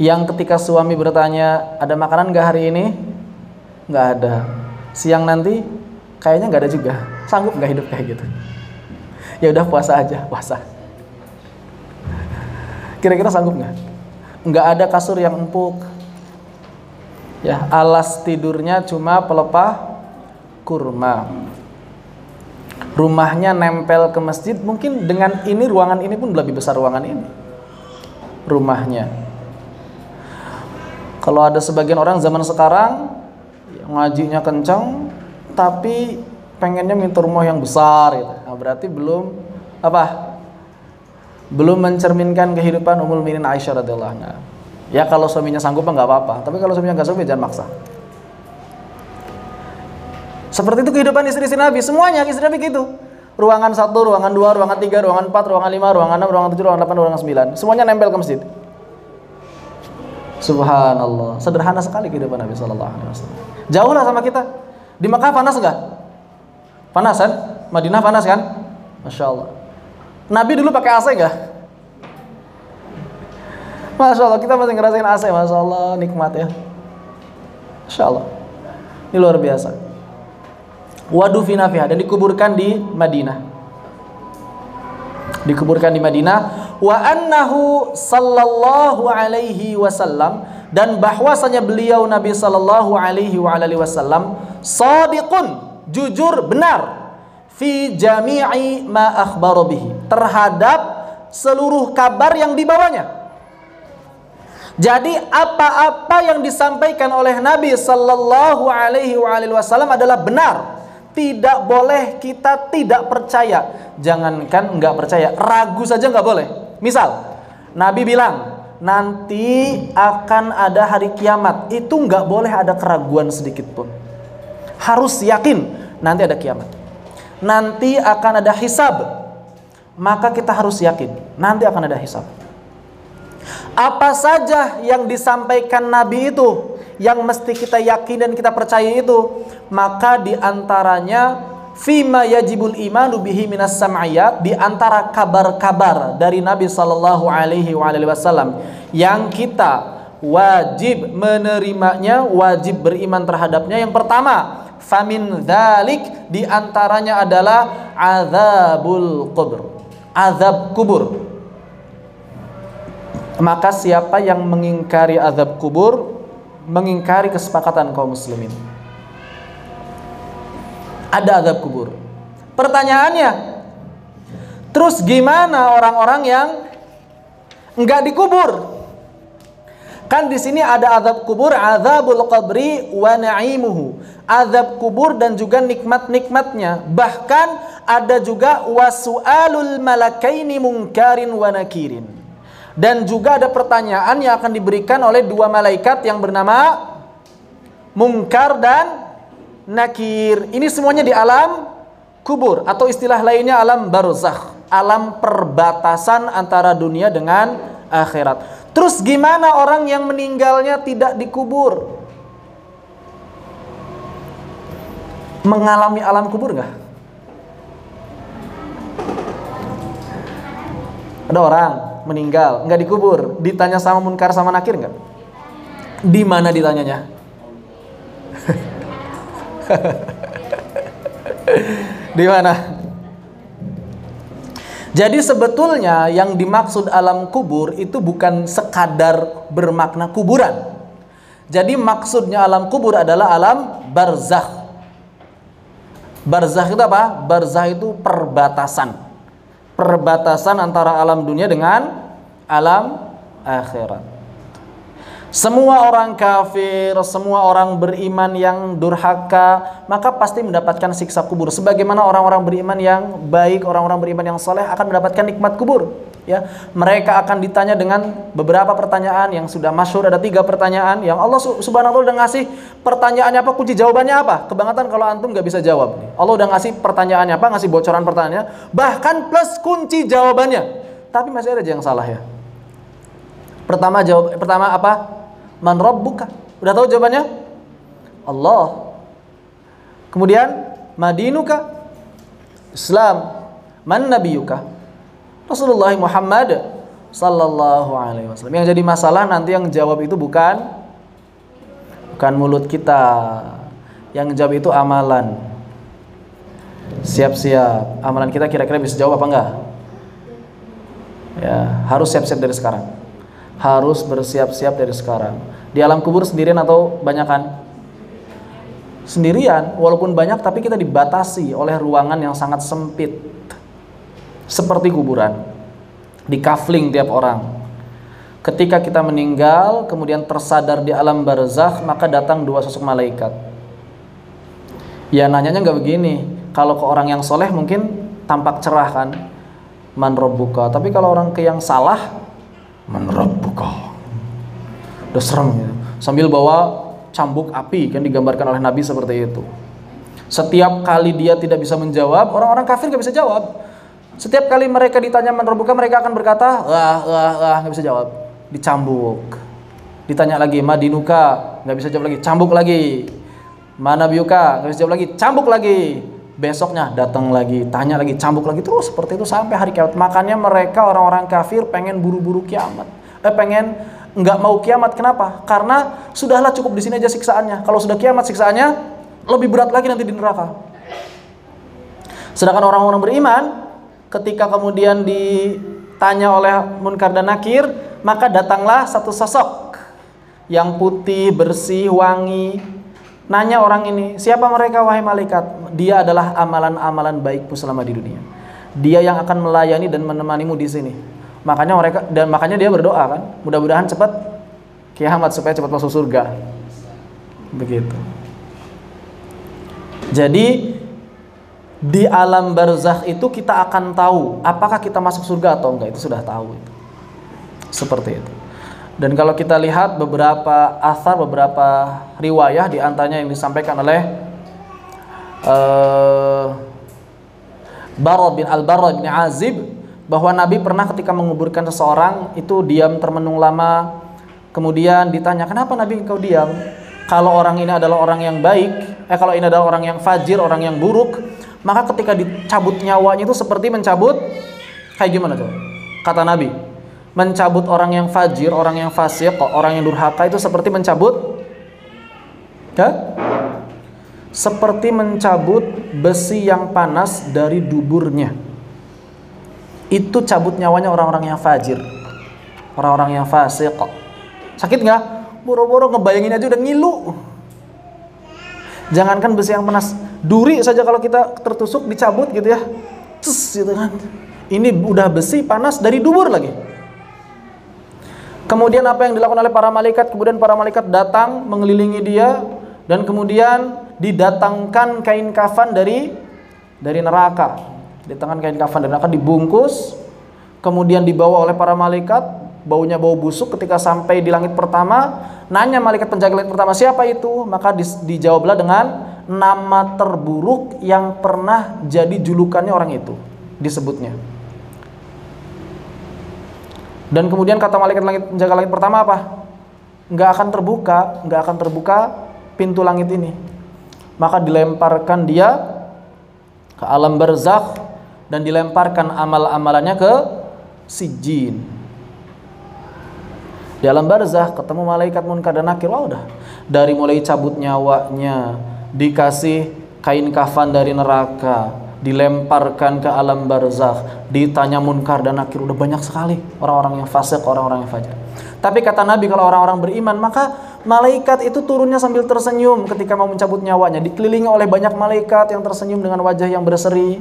Yang ketika suami bertanya, ada makanan nggak hari ini? Nggak ada. Siang nanti? Kayaknya nggak ada juga. Sanggup nggak hidup kayak gitu? Ya udah puasa aja, puasa. Kira-kira sanggup nggak? Nggak ada kasur yang empuk. Ya, alas tidurnya cuma pelepah kurma. Rumahnya nempel ke masjid. Mungkin dengan ini, ruangan ini pun lebih besar ruangan ini. Rumahnya. Kalau ada sebagian orang zaman sekarang ngajinya kencang tapi pengennya minta rumah yang besar gitu. Nah, berarti belum apa? Belum mencerminkan kehidupan Ummul Mukminin Aisyah radhiyallahu anha. Ya kalau suaminya sanggup nggak apa-apa, tapi kalau suaminya nggak sanggup ya jangan maksa. Seperti itu kehidupan istri-istri Nabi, semuanya istri Nabi gitu. Ruangan 1, ruangan 2, ruangan 3, ruangan 4, ruangan 5, ruangan 6, ruangan 7, ruangan 8, ruangan 9. Semuanya nempel ke masjid. Subhanallah, sederhana sekali kehidupan Nabi sallallahu alaihi wasallam. Jauh lah sama kita. Di Makkah panas enggak? Panas kan? Madinah panas kan? Masya Allah. Nabi dulu pakai AC enggak? Masya Allah, kita masih ngerasain AC. Masya Allah, nikmat ya. Masya Allah, ini luar biasa. Wadufina fiha, dan dikuburkan di Madinah. Dikuburkan di Madinah. Wa annahu sallallahu alaihi wasallam, dan bahwasanya beliau Nabi sallallahu alaihi wasallam shadiqun, jujur benar, fi jami'i ma akhbara bihi, terhadap seluruh kabar yang dibawanya. Jadi apa-apa yang disampaikan oleh Nabi sallallahu alaihi wasallam adalah benar. Tidak boleh kita tidak percaya. Jangankan nggak percaya, ragu saja nggak boleh. Misal, Nabi bilang nanti akan ada hari kiamat, itu nggak boleh ada keraguan sedikit pun. Harus yakin nanti ada kiamat. Nanti akan ada hisab, maka kita harus yakin nanti akan ada hisab. Apa saja yang disampaikan Nabi itu yang mesti kita yakin dan kita percaya itu, maka diantaranya fima yajibul imanu bihi minas sam'iyat, diantara kabar-kabar dari Nabi sallallahu alaihi wasallam yang kita wajib menerimanya, wajib beriman terhadapnya. Yang pertama, famin dzalik, diantaranya adalah azabul kubur, azab kubur. Maka siapa yang mengingkari azab kubur, mengingkari kesepakatan kaum muslimin. Ada azab kubur. Pertanyaannya, terus gimana orang-orang yang enggak dikubur? Kan di sini ada azab kubur, azabul qabri wa na'imuhu. Azab kubur dan juga nikmat-nikmatnya. Bahkan ada juga wasu'alul malakaini munkarin wa nakirin. Dan juga ada pertanyaan yang akan diberikan oleh dua malaikat yang bernama Munkar dan Nakir. Ini semuanya di alam kubur, atau istilah lainnya alam barzakh, alam perbatasan antara dunia dengan akhirat. Terus gimana orang yang meninggalnya tidak dikubur? Mengalami alam kubur nggak? Ada orang meninggal nggak dikubur, ditanya sama Munkar sama Nakir nggak? Di mana ditanyanya? Di mana? Jadi sebetulnya yang dimaksud alam kubur itu bukan sekadar bermakna kuburan. Jadi maksudnya alam kubur adalah alam barzakh. Barzakh itu apa? Barzakh itu perbatasan. Perbatasan antara alam dunia dengan alam akhirat. Semua orang kafir, semua orang beriman yang durhaka, maka pasti mendapatkan siksa kubur. Sebagaimana orang-orang beriman yang baik, orang-orang beriman yang soleh akan mendapatkan nikmat kubur. Ya, mereka akan ditanya dengan beberapa pertanyaan yang sudah masyhur. Ada 3 pertanyaan yang Allah Subhanahu wa Ta'ala udah ngasih pertanyaannya apa, kunci jawabannya apa. Kebangetan kalau antum nggak bisa jawab. Allah udah ngasih pertanyaannya apa, ngasih bocoran pertanyaannya, bahkan plus kunci jawabannya. Tapi masih ada aja yang salah ya. Pertama apa? Man rabbuka? Udah tahu jawabannya? Allah. Kemudian madinuka? Islam. Man nabiyuka? Rasulullah Muhammad sallallahu alaihi wasallam. Yang jadi masalah nanti yang jawab itu bukan mulut kita. Yang jawab itu amalan. Siap-siap. Amalan kita kira-kira bisa jawab apa enggak? Ya, harus siap-siap dari sekarang. Harus bersiap-siap dari sekarang. Di alam kubur sendirian atau banyakan? Sendirian, walaupun banyak tapi kita dibatasi oleh ruangan yang sangat sempit. Seperti kuburan. Di kafling tiap orang. Ketika kita meninggal, kemudian tersadar di alam barzakh, maka datang dua sosok malaikat. Ya nanyanya nggak begini. Kalau ke orang yang soleh mungkin tampak cerah kan, man rabbuka. Tapi kalau orang ke yang salah, man rabbuka, udah serem gitu. Sambil bawa cambuk api, kan digambarkan oleh Nabi seperti itu. Setiap kali dia tidak bisa menjawab, orang-orang kafir nggak bisa jawab. Setiap kali mereka ditanya man rabbuka, mereka akan berkata nggak bisa jawab. Dicambuk. Ditanya lagi madinuka, nggak bisa jawab lagi, cambuk lagi. Mana biuka, nggak bisa jawab lagi, cambuk lagi. Besoknya datang lagi, tanya lagi, cambuk lagi, terus seperti itu sampai hari kiamat. Makanya mereka orang-orang kafir pengen buru-buru kiamat, pengen nggak mau kiamat. Kenapa? Karena sudahlah cukup di sini aja siksaannya. Kalau sudah kiamat siksaannya lebih berat lagi nanti di neraka. Sedangkan orang-orang beriman, ketika kemudian ditanya oleh Munkar dan Nakir, maka datanglah satu sosok yang putih, bersih, wangi. Nanya orang ini, siapa mereka wahai malaikat? Dia adalah amalan-amalan baikmu selama di dunia. Dia yang akan melayani dan menemanimu di sini. Makanya dia berdoa kan, mudah-mudahan cepat kiamat supaya cepat masuk surga. Begitu. Jadi di alam barzakh itu kita akan tahu apakah kita masuk surga atau enggak, itu sudah tahu itu. Seperti itu. Dan kalau kita lihat beberapa athar, beberapa riwayah, di antaranya yang disampaikan oleh Al-Barra bin Azib, bahwa Nabi pernah ketika menguburkan seseorang itu diam termenung lama. Kemudian ditanya, kenapa Nabi engkau diam? Kalau orang ini adalah orang yang baik, kalau ini adalah orang yang fajir, orang yang buruk, maka ketika dicabut nyawanya itu seperti mencabut, kayak gimana coba? Kata Nabi, mencabut orang yang fajir, orang yang fasik, orang yang durhaka itu seperti mencabut, ya? Seperti mencabut besi yang panas dari duburnya. Itu cabut nyawanya orang-orang yang fajir, orang-orang yang fasik. Sakit nggak? Boro-boro ngebayangin aja udah ngilu. Jangankan besi yang panas, duri saja kalau kita tertusuk dicabut gitu ya, cus gitu kan. Ini udah besi panas dari dubur lagi. Kemudian apa yang dilakukan oleh para malaikat? Kemudian para malaikat datang mengelilingi dia, dan kemudian didatangkan kain kafan dari neraka. Didatangkan kain kafan dari neraka, dibungkus, kemudian dibawa oleh para malaikat. Baunya bau busuk. Ketika sampai di langit pertama, nanya malaikat penjaga langit pertama, siapa itu? Maka dijawablah dengan nama terburuk yang pernah jadi julukannya orang itu, disebutnya. Dan kemudian kata malaikat penjaga langit pertama apa? Nggak akan terbuka pintu langit ini. Maka dilemparkan dia ke alam barzakh dan dilemparkan amal-amalannya ke sijjin. Di alam barzakh ketemu malaikat Munkar dan Nakir. Wah, udah dari mulai cabut nyawanya, dikasih kain kafan dari neraka, dilemparkan ke alam barzakh, ditanya Munkar dan Nakir, udah banyak sekali orang-orang yang fasik, orang-orang yang fajar. Tapi kata Nabi, kalau orang-orang beriman, maka malaikat itu turunnya sambil tersenyum ketika mau mencabut nyawanya, dikelilingi oleh banyak malaikat yang tersenyum dengan wajah yang berseri.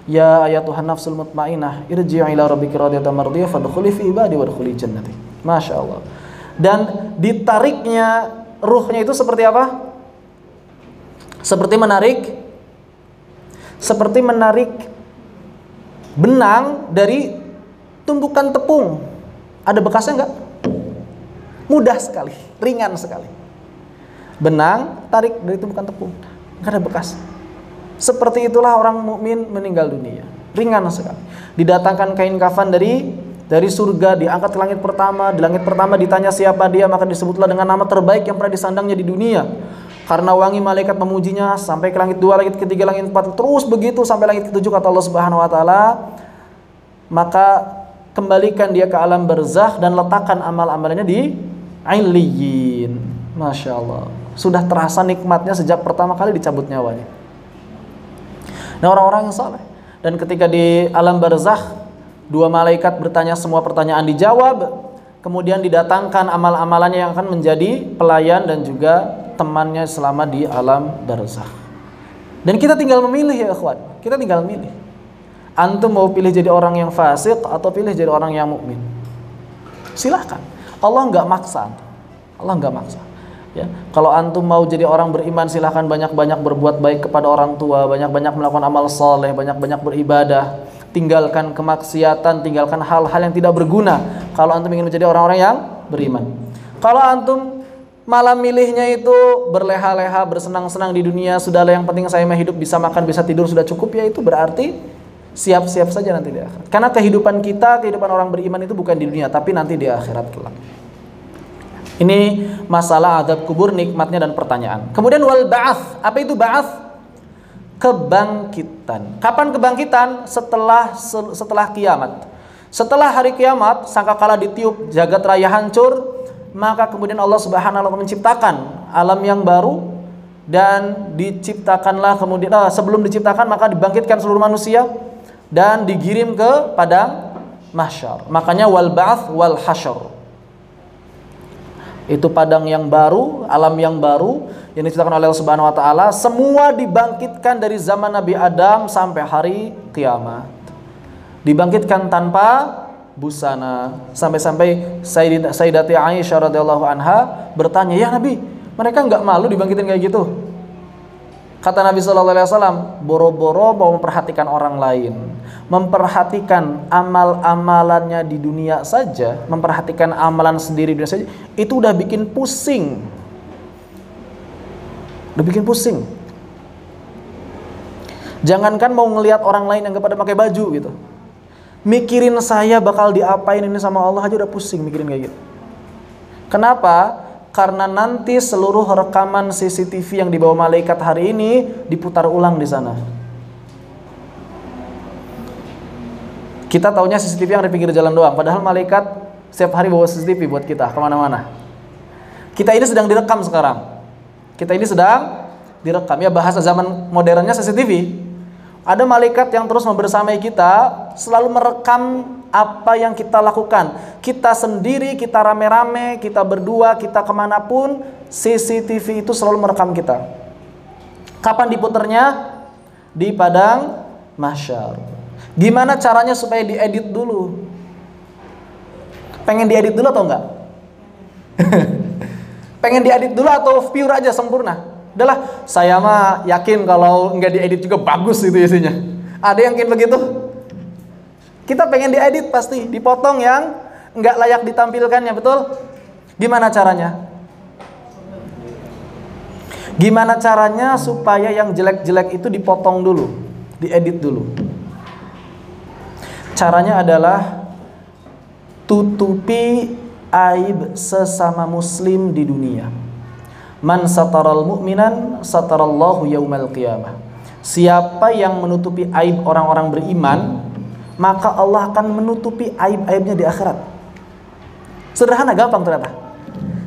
Ya ayatuhan nafsul mutmainnah, irji'i ila rabbiki radiyatan mardiyah fadkhuli fi ibadi wadkhuli jannati. Masya Allah. Dan ditariknya ruhnya itu seperti apa? Seperti menarik benang dari tumpukan tepung. Ada bekasnya enggak? Mudah sekali, ringan sekali. Benang tarik dari tumpukan tepung, enggak ada bekas. Seperti itulah orang mukmin meninggal dunia, ringan sekali. Didatangkan kain kafan dari surga, diangkat ke langit pertama. Di langit pertama ditanya siapa dia, maka disebutlah dengan nama terbaik yang pernah disandangnya di dunia. Karena wangi malaikat memujinya sampai ke langit 2, langit ketiga, langit 4, terus begitu sampai langit ke-7 kata Allah Subhanahu wa taala. Maka kembalikan dia ke alam barzakh dan letakkan amal-amalannya di Illiyin. Masya Allah. Sudah terasa nikmatnya sejak pertama kali dicabut nyawanya. Nah, orang-orang yang saleh. Dan ketika di alam barzakh, 2 malaikat bertanya, semua pertanyaan dijawab. Kemudian didatangkan amal-amalannya yang akan menjadi pelayan dan juga temannya selama di alam barzakh. Dan kita tinggal memilih ya ikhwan. Kita tinggal memilih. Antum mau pilih jadi orang yang fasik atau pilih jadi orang yang mukmin? Silahkan. Allah nggak maksa. Allah nggak maksa. Ya, kalau antum mau jadi orang beriman, silahkan banyak-banyak berbuat baik kepada orang tua, banyak-banyak melakukan amal soleh, banyak-banyak beribadah, tinggalkan kemaksiatan, tinggalkan hal-hal yang tidak berguna. Kalau antum ingin menjadi orang-orang yang beriman. Kalau antum malah milihnya itu berleha-leha, bersenang-senang di dunia, sudahlah yang penting saya mah hidup, bisa makan, bisa tidur, sudah cukup, ya itu berarti siap-siap saja nanti di akhirat. Karena kehidupan kita, kehidupan orang beriman itu bukan di dunia, tapi nanti di akhirat kelak. Ini masalah azab kubur, nikmatnya dan pertanyaan. Kemudian wal ba'ats. Apa itu ba'ats? Kebangkitan. Kapan kebangkitan? Setelah kiamat. Setelah hari kiamat, sangkakala ditiup jagat raya hancur, maka kemudian Allah Subhanahu wa taala menciptakan alam yang baru, dan diciptakanlah kemudian sebelum diciptakan maka dibangkitkan seluruh manusia dan digirim ke padang mahsyar. Makanya wal ba'ats wal hasyr. Itu padang yang baru, alam yang baru yang diciptakan oleh Allah Subhanahu wa taala, semua dibangkitkan dari zaman Nabi Adam sampai hari kiamat. Dibangkitkan tanpa busana, sampai-sampai Sayyidati Aisyah radhiyallahu anha bertanya, "Ya Nabi, mereka enggak malu dibangkitin kayak gitu?" Kata Nabi sallallahu alaihi wasallam, "Boro-boro mau memperhatikan orang lain, memperhatikan amal-amalannya di dunia saja, memperhatikan amalan sendiri di dunia saja, itu udah bikin pusing." Udah bikin pusing. Jangankan mau ngelihat orang lain yang gak pada pakai baju gitu, mikirin saya bakal diapain ini sama Allah aja udah pusing mikirin kayak gitu. Kenapa? Karena nanti seluruh rekaman CCTV yang dibawa malaikat hari ini diputar ulang di sana. Kita taunya CCTV yang di pinggir jalan doang, padahal malaikat setiap hari bawa CCTV buat kita kemana-mana. Kita ini sedang direkam sekarang. Kita ini sedang direkam. Ya, bahasa zaman modernnya CCTV. Ada malaikat yang terus membersamai kita, selalu merekam apa yang kita lakukan. Kita sendiri, kita rame-rame, kita berdua, kita kemanapun, CCTV itu selalu merekam kita. Kapan diputernya? Di padang mahsyar. Gimana caranya supaya diedit dulu? Pengen diedit dulu atau enggak? Pengen diedit dulu atau pure aja sempurna? Udahlah, saya mah yakin kalau nggak diedit juga bagus itu isinya. Ada yang kayak begitu? Kita pengen diedit pasti, dipotong yang nggak layak ditampilkannya, betul? Gimana caranya? Gimana caranya supaya yang jelek-jelek itu dipotong dulu, diedit dulu? Caranya adalah tutupi aib sesama muslim di dunia. Man sataral mu'minan satarallahu yaumal qiyamah. Siapa yang menutupi aib orang-orang beriman, maka Allah akan menutupi aib-aibnya di akhirat. Sederhana, gampang ternyata.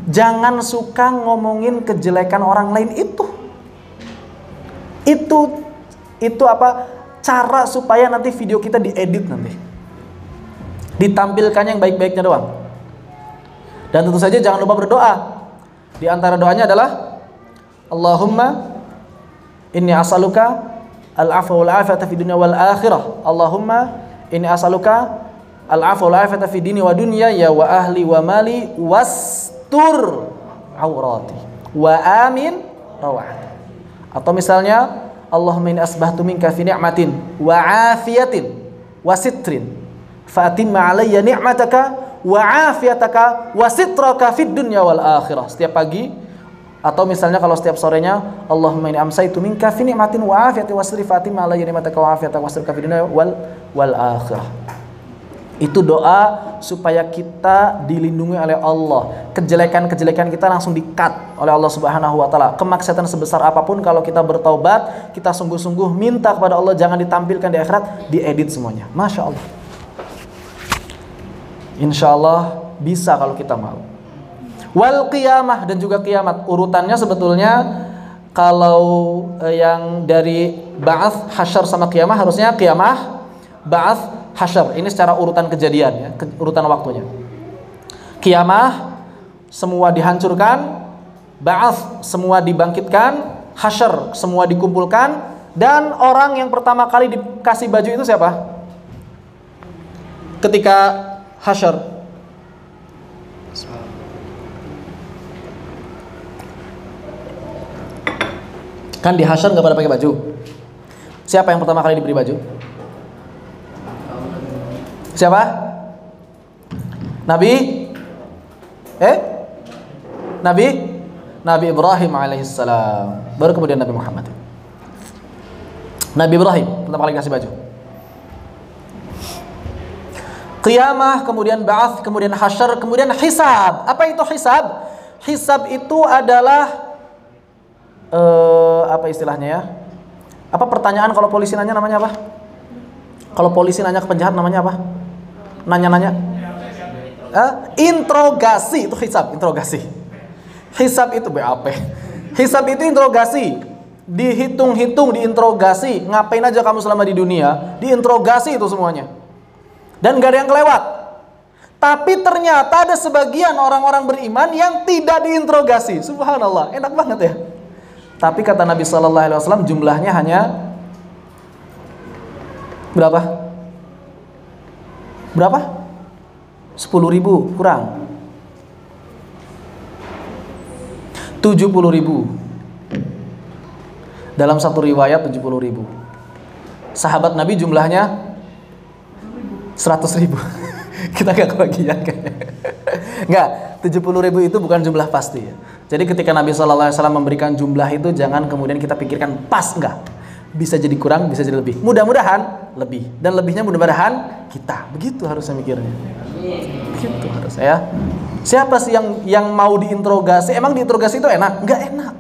Jangan suka ngomongin kejelekan orang lain itu. Itu apa? Cara supaya nanti video kita diedit nanti. Ditampilkannya yang baik-baiknya doang. Dan tentu saja jangan lupa berdoa. Di antara doanya adalah Allahumma inni as'aluka al-'afwa wal 'afiyata fid dunya wal akhirah. Allahumma inni as'aluka al-'afwa wal 'afiyata fid dini wa dunya ya wa ahli wa mali wastur aurati wa amin rawati. Atau misalnya Allahumma inni asbahtu minka fi ni'matin wa 'afiyatin wa sitrin fa atimma 'alayya ni'mataka wa afiyataka wa sitraka fid dunya wal akhirah. Setiap pagi, atau misalnya kalau setiap sorenya Allahumma inni amsaitu minka fi ni'matin wa afiyati wa sitri fatima alayya ni'mataka wa afiyataka wa sitraka fid dunya wal akhirah. Itu doa supaya kita dilindungi oleh Allah. Kejelekan-kejelekan kita langsung di-cut oleh Allah Subhanahu wa taala. Kemaksiatan sebesar apapun, kalau kita bertaubat, kita sungguh-sungguh minta kepada Allah jangan ditampilkan di akhirat, diedit semuanya. Masya Allah. Insya Allah bisa kalau kita mau. Wal qiyamah, dan juga kiamat. Urutannya sebetulnya kalau yang dari ba'ats, hasyar sama kiamah, harusnya kiamah, ba'ats, hasyar. Ini secara urutan kejadian ya, urutan waktunya. Kiamah semua dihancurkan, ba'ats semua dibangkitkan, hasyar semua dikumpulkan, dan orang yang pertama kali dikasih baju itu siapa? Ketika hasyar, Kan di hasyar nggak pada pakai baju. Siapa yang pertama kali diberi baju? Siapa? Nabi? Nabi Ibrahim alaihissalam. Baru kemudian Nabi Muhammad. Nabi Ibrahim pertama kali kasih baju. Qiyamah, kemudian ba'ats, kemudian hasyar, kemudian hisab. Apa itu hisab? Hisab itu adalah apa istilahnya ya? Apa pertanyaan kalau polisi nanya namanya apa? Kalau polisi nanya ke penjahat namanya apa? Nanya-nanya. Interogasi, itu hisab, interogasi. Hisab itu BAP. Hisab itu interogasi. Dihitung-hitung, diinterogasi. Ngapain aja kamu selama di dunia? Diinterogasi itu semuanya. Dan gak ada yang kelewat. Tapi ternyata ada sebagian orang-orang beriman yang tidak diinterogasi. Subhanallah, enak banget ya. Tapi kata Nabi SAW jumlahnya hanya berapa? 10.000 kurang. 70.000. Dalam satu riwayat 70.000. Sahabat Nabi jumlahnya 100.000. Kita gak kebagian kayaknya. Enggak, 70.000 itu bukan jumlah pasti ya. Jadi ketika Nabi SAW memberikan jumlah itu, jangan kemudian kita pikirkan pas, enggak. Bisa jadi kurang, bisa jadi lebih. Mudah-mudahan lebih. Dan lebihnya mudah-mudahan kita. Begitu harusnya mikirnya. Begitu harusnya ya. Siapa sih yang mau diinterogasi? Emang diinterogasi itu enak? Enggak enak.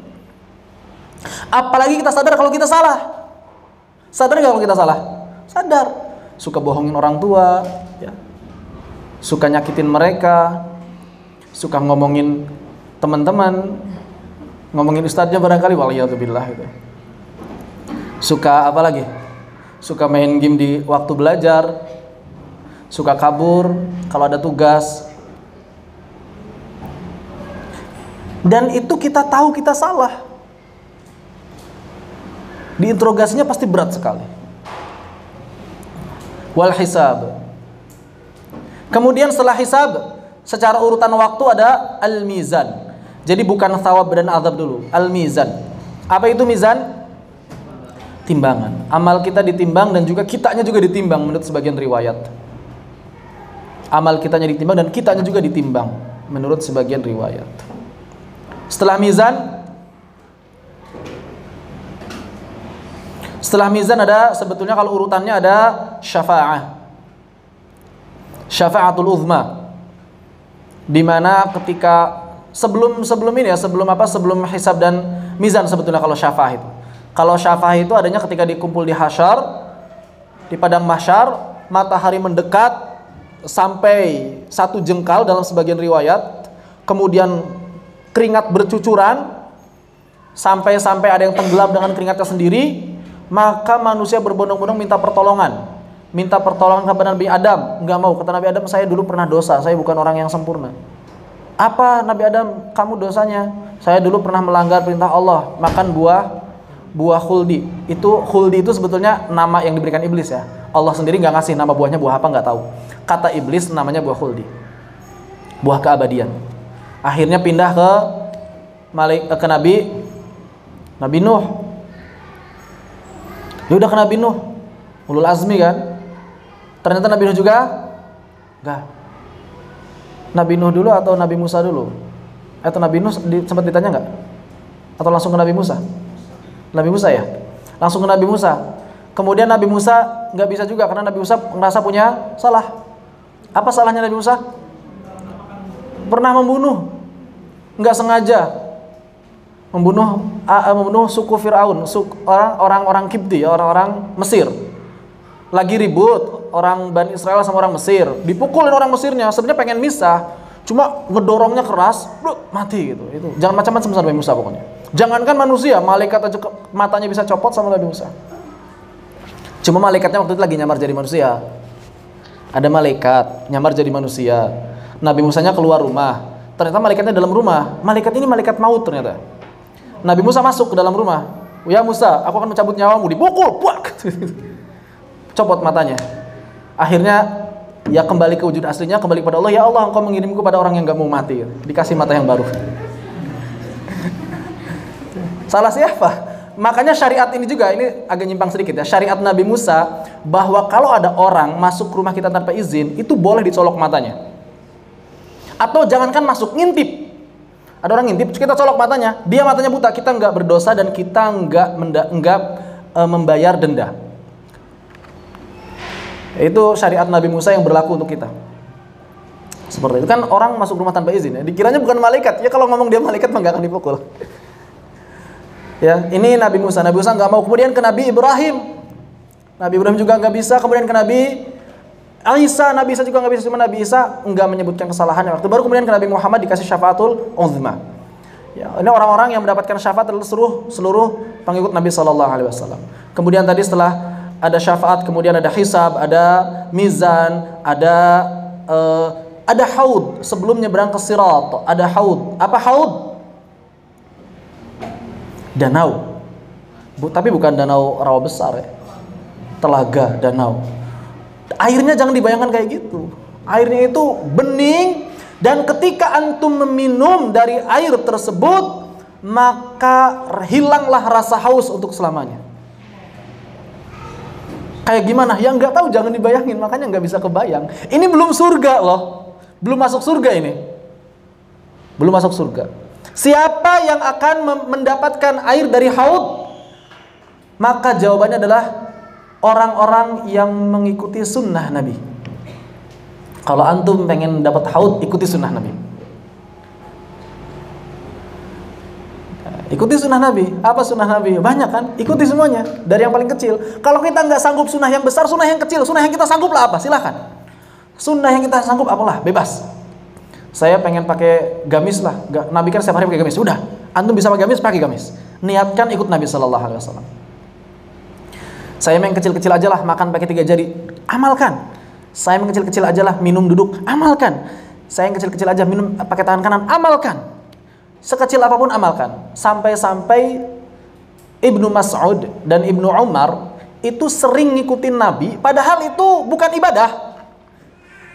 Apalagi kita sadar kalau kita salah. Sadar nggak kalau kita salah? Sadar. Suka bohongin orang tua, ya. Suka nyakitin mereka, suka ngomongin teman-teman, ngomongin ustadznya barangkali, waliyadzubillah gitu. Suka apa lagi? Suka main game di waktu belajar, suka kabur kalau ada tugas. Dan itu kita tahu kita salah. Diinterogasinya pasti berat sekali. Wal hisab. Kemudian setelah hisab, secara urutan waktu ada al-mizan. Jadi bukan thawab dan azab dulu, al-mizan. Apa itu mizan? Timbangan. Amal kita ditimbang dan juga kitanya juga ditimbang menurut sebagian riwayat. Amal kitanya ditimbang dan kitanya juga ditimbang menurut sebagian riwayat. Setelah mizan ada sebetulnya kalau urutannya ada syafa'ah. Syafa'atul uzma. Di mana ketika sebelum ini ya, sebelum hisab dan mizan sebetulnya kalau syafa'ah itu. Kalau syafa'ah itu adanya ketika dikumpul di hasyar, di padang mahsyar, matahari mendekat sampai 1 jengkal dalam sebagian riwayat, kemudian keringat bercucuran sampai ada yang tenggelam dengan keringatnya sendiri, maka manusia berbondong-bondong minta pertolongan kepada Nabi Adam. Enggak mau, kata Nabi Adam, saya dulu pernah dosa, saya bukan orang yang sempurna. Apa Nabi Adam kamu dosanya? Saya dulu pernah melanggar perintah Allah, makan buah khuldi. Khuldi itu sebetulnya nama yang diberikan iblis ya. Allah sendiri nggak ngasih nama buahnya buah apa, nggak tahu. Kata iblis namanya buah khuldi, buah keabadian. Akhirnya pindah ke Nabi Nuh. Ya udah ke Nabi Nuh, ulul azmi kan. Ternyata Nabi Nuh juga enggak. Nabi Nuh dulu atau Nabi Musa dulu? Atau Nabi Nuh sempat ditanya enggak? Atau langsung ke Nabi Musa? Nabi Musa ya? Langsung ke Nabi Musa. Kemudian Nabi Musa enggak bisa juga karena Nabi Musa merasa punya salah. Apa salahnya Nabi Musa? Pernah membunuh, enggak sengaja membunuh suku Fir'aun, orang-orang Kipti, orang-orang Mesir. Lagi ribut orang Bani Israel sama orang Mesir, dipukulin orang Mesirnya, sebenarnya pengen misah, cuma ngedorongnya keras, mati gitu. Itu jangan macam-macam sama Nabi Musa pokoknya. Jangankan manusia, malaikat aja matanya bisa copot sama Nabi Musa. Cuma malaikatnya waktu itu lagi nyamar jadi manusia. Ada malaikat nyamar jadi manusia. Nabi Musanya keluar rumah, ternyata malaikatnya dalam rumah. Malaikat ini malaikat maut ternyata. Nabi Musa masuk ke dalam rumah. Ya Musa, aku akan mencabut nyawamu. Dipukul, puak. Copot matanya. Akhirnya ya kembali ke wujud aslinya, kembali kepada Allah. Ya Allah, engkau mengirimku pada orang yang gak mau mati. Dikasih mata yang baru. Salah siapa? Makanya syariat ini juga, ini agak nyimpang sedikit ya. Syariat Nabi Musa bahwa kalau ada orang masuk ke rumah kita tanpa izin, itu boleh dicolok matanya. Atau jangankan masuk, ngintip. Ada orang ngintip, kita colok matanya, dia matanya buta, kita nggak berdosa dan kita nggak membayar denda. Itu syariat Nabi Musa yang berlaku untuk kita. Seperti itu kan, orang masuk rumah tanpa izin ya. Dikiranya bukan malaikat. Ya kalau ngomong dia malaikat mah nggak akan dipukul. Ya, ini Nabi Musa. Nabi Musa nggak mau. Kemudian ke Nabi Ibrahim. Nabi Ibrahim juga nggak bisa. Kemudian ke Nabi Isa. Nabi Isa juga nggak bisa. Cuma Nabi Isa nggak menyebutkan kesalahannya. Waktu baru kemudian ke Nabi Muhammad dikasih syafaatul uzma. Ya, ini orang-orang yang mendapatkan syafaat adalah seluruh pengikut Nabi Sallallahu Alaihi Wasallam. Kemudian tadi setelah ada syafaat, kemudian ada hisab, ada mizan, ada haud sebelum nyebrang ke sirat. Ada haud. Apa haud? Danau. Tapi bukan danau rawa besar ya. Telaga, danau. Airnya jangan dibayangkan kayak gitu. Airnya itu bening, dan ketika antum meminum dari air tersebut, maka hilanglah rasa haus untuk selamanya. Kayak gimana? Yang nggak tahu jangan dibayangin, makanya nggak bisa kebayang. Ini belum surga loh, belum masuk surga ini, belum masuk surga. Siapa yang akan mendapatkan air dari haud? Maka jawabannya adalah orang-orang yang mengikuti sunnah Nabi. Kalau antum pengen dapat haud, ikuti sunnah Nabi. Ikuti sunnah Nabi. Apa sunnah Nabi? Banyak kan? Ikuti semuanya. Dari yang paling kecil. Kalau kita nggak sanggup sunnah yang besar, sunnah yang kecil. Sunnah yang kita sanggup lah apa? Silahkan. Sunnah yang kita sanggup apalah? Bebas. Saya pengen pakai gamis lah. Nabi kan setiap hari pakai gamis. Udah. Antum bisa pakai gamis, pakai gamis. Niatkan ikut Nabi Sallallahu Alaihi Wasallam. Saya main kecil-kecil aja lah, makan pakai 3 jari. Amalkan. Saya main kecil-kecil aja lah, minum duduk. Amalkan. Saya yang kecil-kecil aja, minum pakai tangan kanan. Amalkan. Sekecil apapun amalkan. Sampai-sampai Ibnu Mas'ud dan Ibnu Umar itu sering ngikutin Nabi, padahal itu bukan ibadah.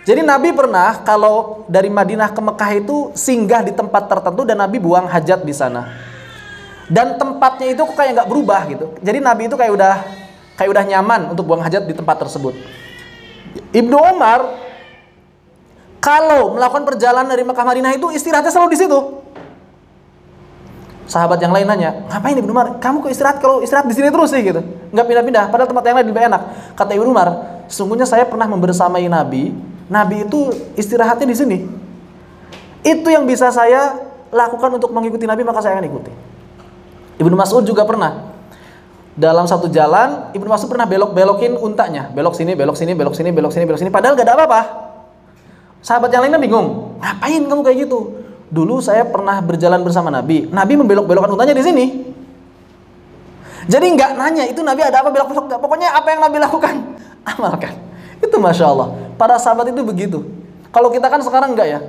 Jadi Nabi pernah kalau dari Madinah ke Mekah itu singgah di tempat tertentu dan Nabi buang hajat di sana. Dan tempatnya itu kok kayak nggak berubah gitu. Jadi Nabi itu kayak udah nyaman untuk buang hajat di tempat tersebut. Ibnu Umar kalau melakukan perjalanan dari Mekah Madinah itu istirahatnya selalu di situ. Sahabat yang lain nanya, ngapain Ibnu Umar? Kamu kok istirahat, kalau istirahat di sini terus sih gitu, nggak pindah-pindah. Padahal tempat yang lain lebih enak. Kata Ibnu Umar, sesungguhnya saya pernah membersamai Nabi. Nabi itu istirahatnya di sini. Itu yang bisa saya lakukan untuk mengikuti Nabi, maka saya akan ikuti. Ibnu Mas'ud juga pernah. Dalam satu jalan, Ibnu Mas'ud pernah belok-belokin untanya. Belok sini, belok sini, belok sini, belok sini, belok sini. Padahal gak ada apa-apa. Sahabat yang lainnya bingung. Ngapain kamu kayak gitu? Dulu saya pernah berjalan bersama Nabi. Nabi membelok-belokkan untanya di sini. Jadi nggak nanya itu Nabi ada apa belok-belok, nggak. Pokoknya apa yang Nabi lakukan, amalkan. Itu Masya Allah. Para sahabat itu begitu. Kalau kita kan sekarang enggak ya.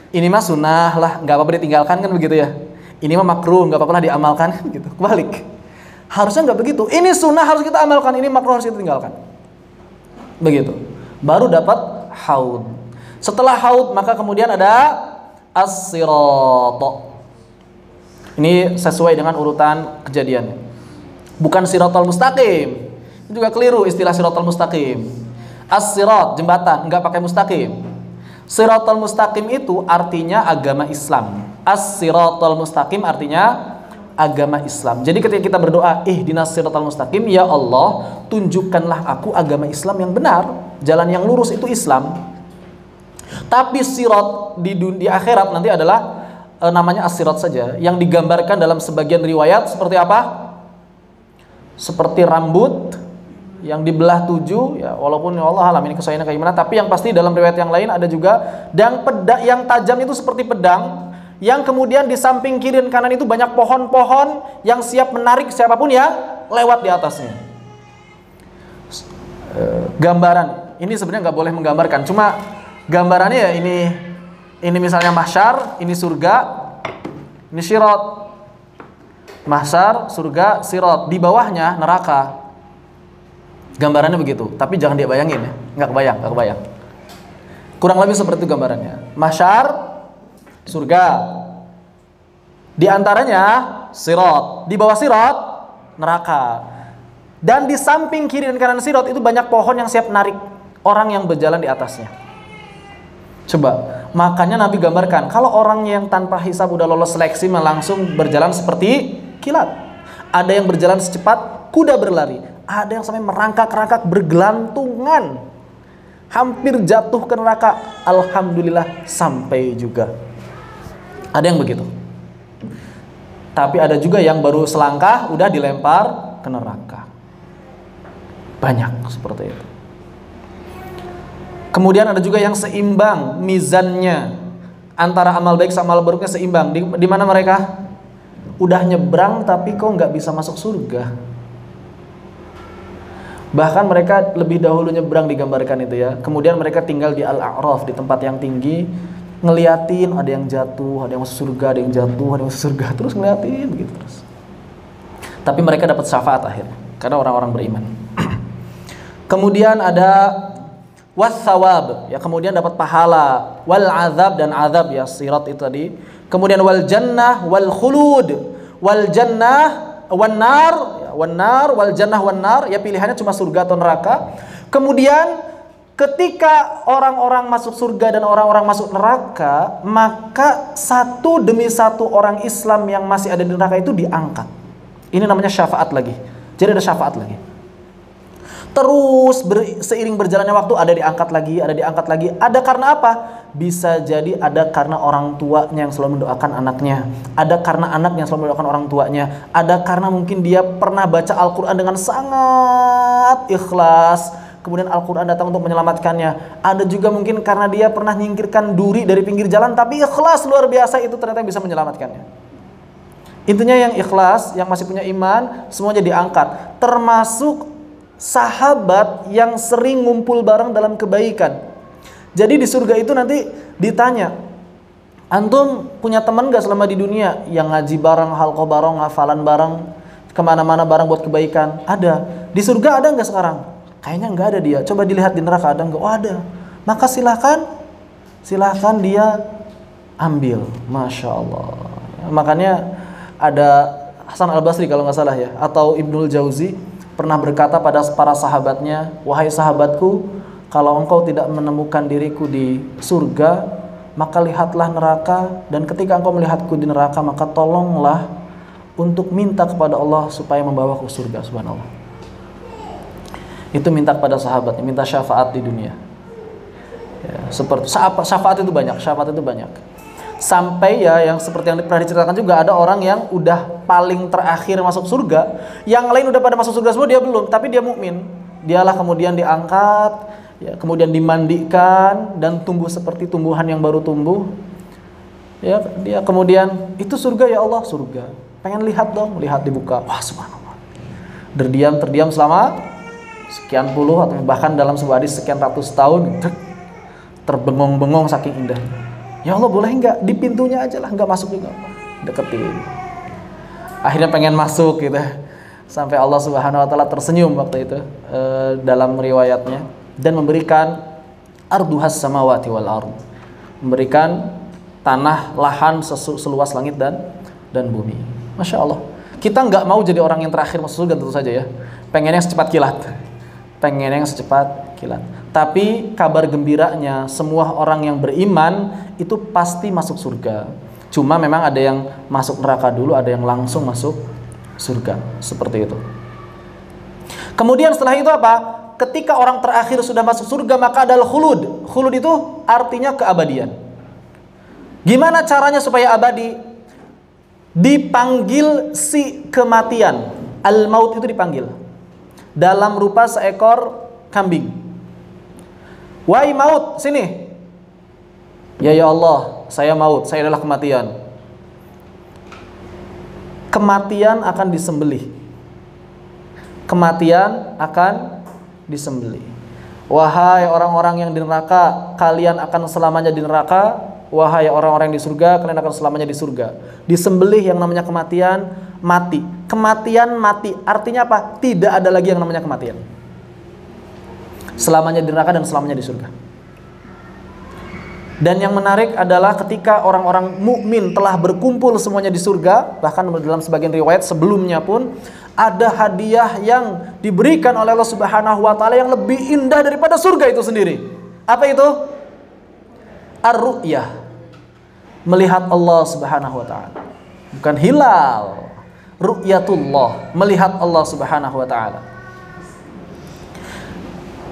Ini mah sunnah lah, nggak apa-apa ditinggalkan kan begitu ya. Ini mah makruh, nggak apa-apa lah diamalkan gitu. Kebalik. Harusnya nggak begitu. Ini sunnah harus kita amalkan, ini makruh harus kita tinggalkan. Begitu. Baru dapat haud. Setelah haud maka kemudian ada as-sirat. Ini sesuai dengan urutan kejadiannya. Bukan siratal mustaqim. Itu juga keliru istilah siratal mustaqim. As-sirat, jembatan, enggak pakai mustaqim. Siratal mustaqim itu artinya agama Islam. As-siratal mustaqim artinya agama Islam. Jadi ketika kita berdoa, ihdinas siratal mustaqim, ya Allah, tunjukkanlah aku agama Islam yang benar. Jalan yang lurus itu Islam. Tapi sirat di akhirat nanti adalah namanya as-sirat saja, yang digambarkan dalam sebagian riwayat seperti apa? Seperti rambut yang dibelah 7 ya, walaupun ya Allah alam ini kesayangan kayak gimana, tapi yang pasti dalam riwayat yang lain ada juga dan pedang yang tajam itu seperti pedang, yang kemudian di samping kiri dan kanan itu banyak pohon-pohon yang siap menarik siapapun yang lewat di atasnya. Gambaran ini sebenarnya nggak boleh menggambarkan, cuma gambarannya ya ini misalnya mahsyar, ini surga, ini sirat. Mahsyar, surga, sirat, di bawahnya neraka. Gambarannya begitu, tapi jangan dia bayangin ya, nggak kebayang. Kurang lebih seperti itu gambarannya. Mahsyar, surga, di antaranya sirat, di bawah sirat neraka. Dan di samping kiri dan kanan Sirat itu banyak pohon yang siap narik orang yang berjalan di atasnya. Coba, makanya Nabi gambarkan kalau orang yang tanpa hisab udah lolos seleksi langsung berjalan seperti kilat. Ada yang berjalan secepat kuda berlari, ada yang sampai merangkak-rangkak bergelantungan, hampir jatuh ke neraka. Alhamdulillah sampai juga. Ada yang begitu. Tapi ada juga yang baru selangkah udah dilempar ke neraka. Banyak seperti itu. Kemudian ada juga yang seimbang mizannya, antara amal baik sama amal buruknya seimbang. Di mana mereka udah nyebrang tapi kok nggak bisa masuk surga. Bahkan mereka lebih dahulu nyebrang digambarkan itu ya. Kemudian mereka tinggal di Al-A'raf, di tempat yang tinggi, ngeliatin ada yang jatuh, ada yang masuk surga, ada yang jatuh, ada yang masuk surga, terus ngeliatin begitu terus. Tapi mereka dapat syafaat akhirnya karena orang-orang beriman. Kemudian ada was-sawab, ya, kemudian dapat pahala, wal azab dan azab, ya, sirat itu tadi. Kemudian wal jannah wal khulud, wal jannah wan nar, ya, wan nar wal jannah wan nar, ya pilihannya cuma surga atau neraka. Kemudian ketika orang-orang masuk surga dan orang-orang masuk neraka, maka satu demi satu orang Islam yang masih ada di neraka itu diangkat. Ini namanya syafaat lagi. Jadi ada syafaat lagi. Terus seiring berjalannya waktu ada diangkat lagi, ada diangkat lagi. Ada karena apa? Bisa jadi ada karena orang tuanya yang selalu mendoakan anaknya. Ada karena anak yang selalu mendoakan orang tuanya. Ada karena mungkin dia pernah baca Al-Quran dengan sangat ikhlas, kemudian Al-Quran datang untuk menyelamatkannya. Ada juga mungkin karena dia pernah nyingkirkan duri dari pinggir jalan, tapi ikhlas luar biasa itu ternyata bisa menyelamatkannya. Intinya yang ikhlas, yang masih punya iman, semuanya diangkat. Termasuk sahabat yang sering ngumpul bareng dalam kebaikan. Jadi di surga itu nanti ditanya, antum punya teman gak selama di dunia yang ngaji bareng, halqah bareng, hafalan bareng, kemana-mana bareng buat kebaikan? Ada. Di surga ada gak sekarang? Kayaknya nggak ada dia. Coba dilihat di neraka ada nggak? Oh ada. Maka silahkan dia ambil. Masya Allah. Makanya ada Hasan Al-Basri kalau nggak salah ya, atau Ibnul Jauzi pernah berkata pada para sahabatnya, wahai sahabatku, kalau engkau tidak menemukan diriku di surga, maka lihatlah neraka, dan ketika engkau melihatku di neraka, maka tolonglah untuk minta kepada Allah supaya membawaku ke surga. Subhanallah. Itu minta kepada sahabatnya, minta syafaat di dunia. Ya, seperti syafaat itu banyak, Sampai ya yang seperti yang pernah diceritakan juga, ada orang yang udah paling terakhir masuk surga, yang lain udah pada masuk surga semua, dia belum, tapi dia mukmin. Dialah kemudian diangkat, ya, kemudian dimandikan dan tumbuh seperti tumbuhan yang baru tumbuh. Ya, dia kemudian, itu surga ya Allah, surga. Pengen lihat dong, lihat dibuka. Wah, subhanallah. Terdiam selama sekian puluh atau bahkan dalam sebuah hadis sekian ratus tahun, terbengong-bengong saking indahnya. Ya Allah, boleh nggak di pintunya aja lah, nggak masuk juga, deketin. Akhirnya pengen masuk gitu, sampai Allah Subhanahu Wa Taala tersenyum waktu itu dalam riwayatnya, dan memberikan arduhas samawati wal ard, memberikan tanah lahan seluas langit dan bumi. Masya Allah. Kita nggak mau jadi orang yang terakhir masuk surga tentu saja ya, pengennya secepat kilat. Tapi kabar gembiranya, semua orang yang beriman itu pasti masuk surga. Cuma memang ada yang masuk neraka dulu, ada yang langsung masuk surga. Seperti itu. Kemudian setelah itu apa? Ketika orang terakhir sudah masuk surga, maka ada khulud. Khulud itu artinya keabadian. Gimana caranya supaya abadi? Dipanggil si kematian. Al-maut itu dipanggil dalam rupa seekor kambing. Wahai maut, sini. Ya Allah, saya maut, saya adalah kematian. Kematian akan disembelih. Kematian akan disembelih. Wahai orang-orang yang di neraka, kalian akan selamanya di neraka. Wahai orang-orang yang di surga, kalian akan selamanya di surga. Disembelih yang namanya kematian, mati. Kematian mati, artinya apa? Tidak ada lagi yang namanya kematian. Selamanya di neraka dan selamanya di surga. Dan yang menarik adalah ketika orang-orang mukmin telah berkumpul semuanya di surga, bahkan dalam sebagian riwayat sebelumnya pun ada hadiah yang diberikan oleh Allah Subhanahu wa taala yang lebih indah daripada surga itu sendiri. Apa itu? Ar-ru'yah. Melihat Allah Subhanahu wa taala. Bukan hilal. Ru'yatullah, melihat Allah Subhanahu wa taala.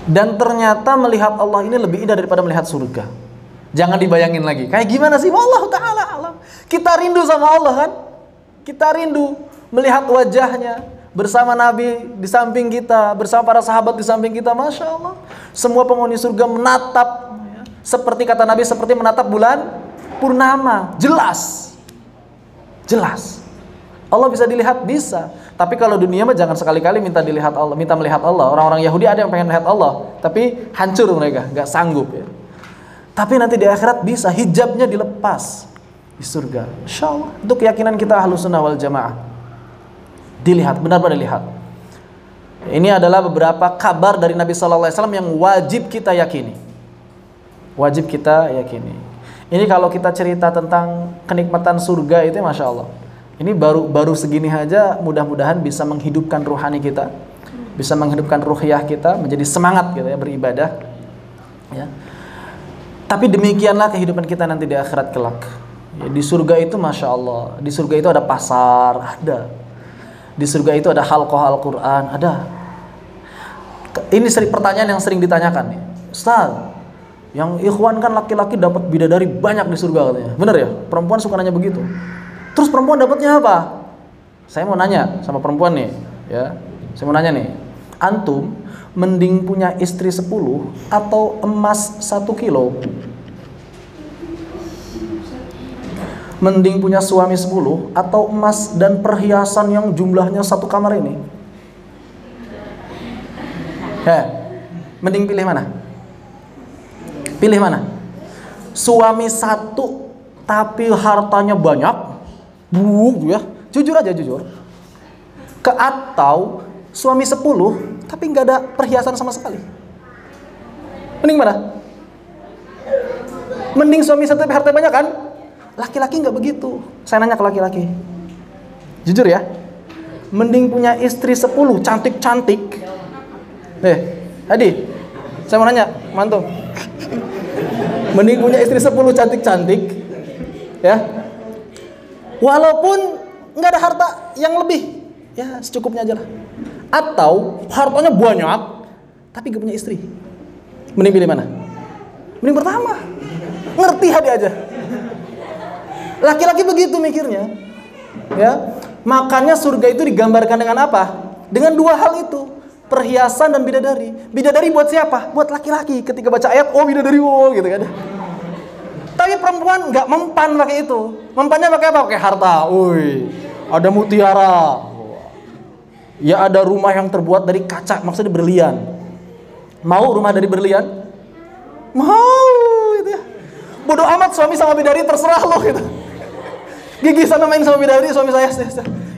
Dan ternyata melihat Allah ini lebih indah daripada melihat surga. Jangan dibayangin lagi. Kayak gimana sih? Allah taala alam. Kita rindu sama Allah kan? Kita rindu melihat wajahnya bersama Nabi di samping kita, bersama para sahabat di samping kita. Masya Allah. Semua penghuni surga menatap, ya, seperti kata Nabi, seperti menatap bulan purnama. Jelas. Jelas. Allah bisa dilihat, bisa. Tapi kalau dunia mah jangan sekali-kali minta dilihat Allah, minta melihat Allah. Orang-orang Yahudi ada yang pengen melihat Allah, tapi hancur mereka, nggak sanggup ya. Tapi nanti di akhirat bisa, hijabnya dilepas di surga. Insya Allah. Itu keyakinan kita Ahlus Sunnah wal Jamaah. Dilihat, benar-benar dilihat. Ini adalah beberapa kabar dari Nabi Sallallahu Alaihi Wasallam yang wajib kita yakini. Wajib kita yakini. Ini kalau kita cerita tentang kenikmatan surga itu, masya Allah. Ini baru segini aja, mudah-mudahan bisa menghidupkan ruhani kita, bisa menghidupkan ruhiyah kita, menjadi semangat gitu ya beribadah. Ya. Tapi demikianlah kehidupan kita nanti di akhirat kelak. Ya, di surga itu masya Allah, di surga itu ada pasar, ada. Di surga itu ada halqah Al-Quran, ada. Ini pertanyaan yang sering ditanyakan nih, Ustaz. Yang ikhwan kan laki-laki dapat bidadari banyak di surga katanya. Benar ya? Perempuan suka nanya begitu. Terus perempuan dapatnya apa? Saya mau nanya sama perempuan nih, ya. Saya mau nanya nih. Antum mending punya istri 10 atau emas 1 kilo? Mending punya suami 10 atau emas dan perhiasan yang jumlahnya 1 kamar ini? Mending pilih mana? Pilih mana? Suami 1 tapi hartanya banyak, ya, jujur aja jujur. Atau suami 10 tapi nggak ada perhiasan sama sekali. Mending mana? Mending suami 1 tapi hartanya banyak kan? Laki-laki nggak begitu. Saya nanya ke laki-laki, jujur ya. Mending punya istri 10 cantik-cantik. Hadi, saya mau nanya, mantum. Mending punya istri 10 cantik-cantik, ya. Walaupun nggak ada harta yang lebih, ya secukupnya aja lah. Atau hartanya banyak, tapi gak punya istri. Mending pilih mana? Mending pertama. Ngerti hadi aja. Laki-laki begitu mikirnya, ya. Makanya surga itu digambarkan dengan apa? Dengan 2 hal itu, perhiasan dan bidadari. Bidadari buat siapa? Buat laki-laki. Ketika baca ayat, oh bidadari, oh gitu kan. Tapi perempuan nggak mempan pakai itu. Mempannya pakai apa? Pakai harta. Ada mutiara. Ya ada rumah yang terbuat dari kaca, maksudnya berlian. Mau rumah dari berlian? Mau gitu ya. Bodoh amat suami sama bidadari, terserah lo gitu. Gigi sana main sama bidadari, suami saya.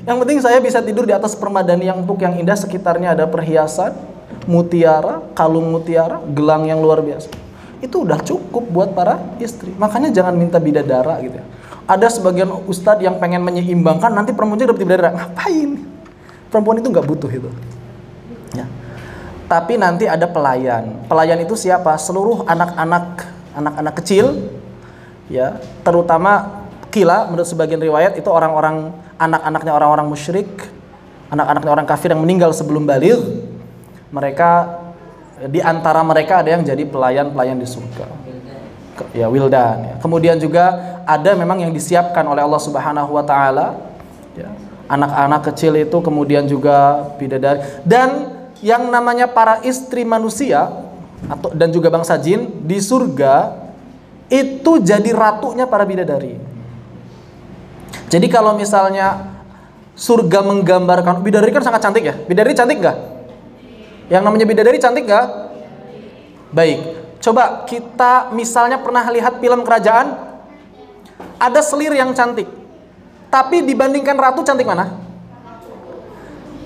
Yang penting saya bisa tidur di atas permadani yang empuk yang indah, sekitarnya ada perhiasan, mutiara, kalung mutiara, gelang yang luar biasa. Itu udah cukup buat para istri. Makanya jangan minta bidadara gitu ya. Ada sebagian ustadz yang pengen menyeimbangkan, nanti perempuannya dapat bidadara. Ngapain? Perempuan itu nggak butuh itu. Ya. Tapi nanti ada pelayan. Pelayan itu siapa? Seluruh anak-anak kecil, ya, terutama kila menurut sebagian riwayat itu orang-orang anak-anaknya orang-orang musyrik, anak-anaknya orang kafir yang meninggal sebelum baligh. Mereka di antara mereka ada yang jadi pelayan-pelayan di surga. Ya, wildan ya. Kemudian juga ada memang yang disiapkan oleh Allah Subhanahu wa taala, ya. Anak-anak kecil itu kemudian juga bidadari, dan yang namanya para istri manusia dan juga bangsa jin di surga itu jadi ratunya para bidadari. Jadi kalau misalnya surga menggambarkan, bidadari kan sangat cantik ya. Bidadari cantik nggak? Yang namanya bidadari cantik nggak? Baik, coba kita misalnya pernah lihat film kerajaan, ada selir yang cantik. Tapi dibandingkan ratu cantik mana?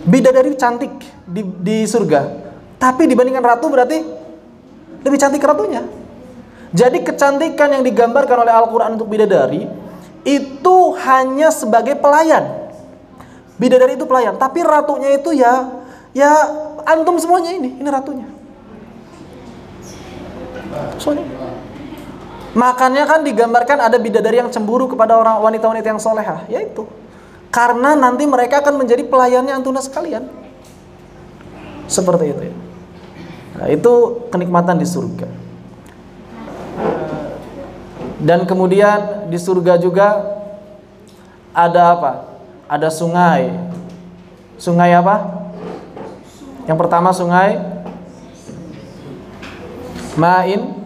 Bidadari cantik di surga. Tapi dibandingkan ratu berarti lebih cantik ratunya. Jadi kecantikan yang digambarkan oleh Al-Quran untuk bidadari itu hanya sebagai pelayan. Bidadari itu pelayan, tapi ratunya itu ya antum semuanya ini ratunya. Soalnya makanya kan digambarkan ada bidadari yang cemburu kepada orang wanita-wanita yang solehah, yaitu karena nanti mereka akan menjadi pelayannya antuna sekalian. Seperti itu ya. Nah, itu kenikmatan di surga. Dan kemudian di surga juga ada apa? Ada sungai. Sungai apa? Yang pertama sungai Ma'in,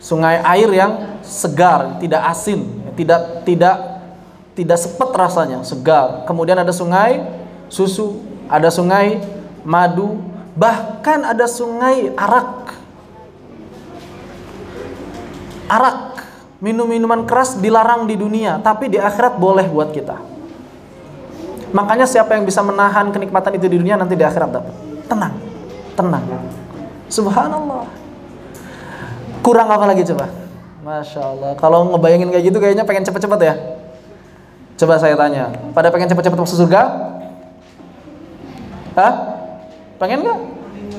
sungai air yang segar, tidak asin, tidak sepet rasanya, segar. Kemudian ada sungai susu, ada sungai madu, bahkan ada sungai arak. Arak, minum-minuman keras dilarang di dunia, tapi di akhirat boleh buat kita. Makanya siapa yang bisa menahan kenikmatan itu di dunia, nanti di akhirat dapat. Tenang. Subhanallah. Kurang apa lagi coba? Masya Allah. Kalau ngebayangin kayak gitu kayaknya pengen cepet-cepet ya. Coba saya tanya, pada pengen cepet-cepet masuk surga? Hah? Pengen nggak?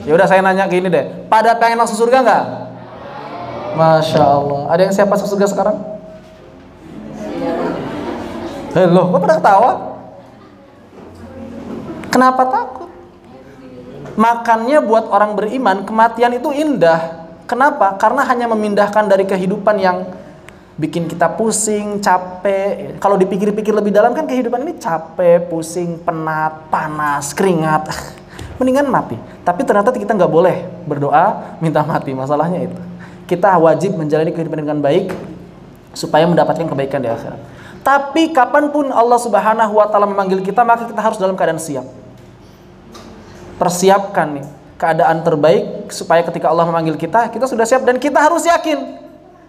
Ya udah saya nanya gini deh. Pada pengen masuk surga nggak? Masya Allah. Ada yang siap masuk surga sekarang? Loh, kok pada ketawa? Kenapa takut? Makanya buat orang beriman kematian itu indah. Kenapa? Karena hanya memindahkan dari kehidupan yang bikin kita pusing, capek. Kalau dipikir-pikir lebih dalam kan kehidupan ini capek, pusing, penat, panas, keringat. Mendingan mati. Tapi ternyata kita nggak boleh berdoa minta mati. Masalahnya itu. Kita wajib menjalani kehidupan dengan baik supaya mendapatkan kebaikan di akhirat. Tapi kapanpun Allah Subhanahu wa Ta'ala memanggil kita, maka kita harus dalam keadaan siap. Persiapkan nih keadaan terbaik supaya ketika Allah memanggil kita, kita sudah siap dan kita harus yakin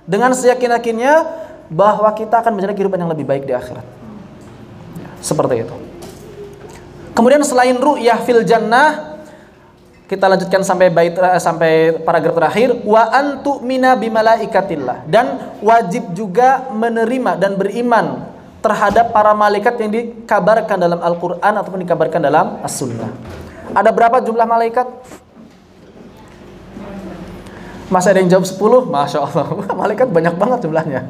dengan seyakin-yakinnya bahwa kita akan menjalani kehidupan yang lebih baik di akhirat. Seperti itu. Kemudian selain ru'yah fil jannah, kita lanjutkan sampai paragraf terakhir, wa antu'mina bimalaikatillah, dan wajib juga menerima dan beriman terhadap para malaikat yang dikabarkan dalam Al-Qur'an ataupun dikabarkan dalam As-Sunnah. Ada berapa jumlah malaikat? Masa ada yang jawab 10? Masya Allah. Malaikat banyak banget jumlahnya.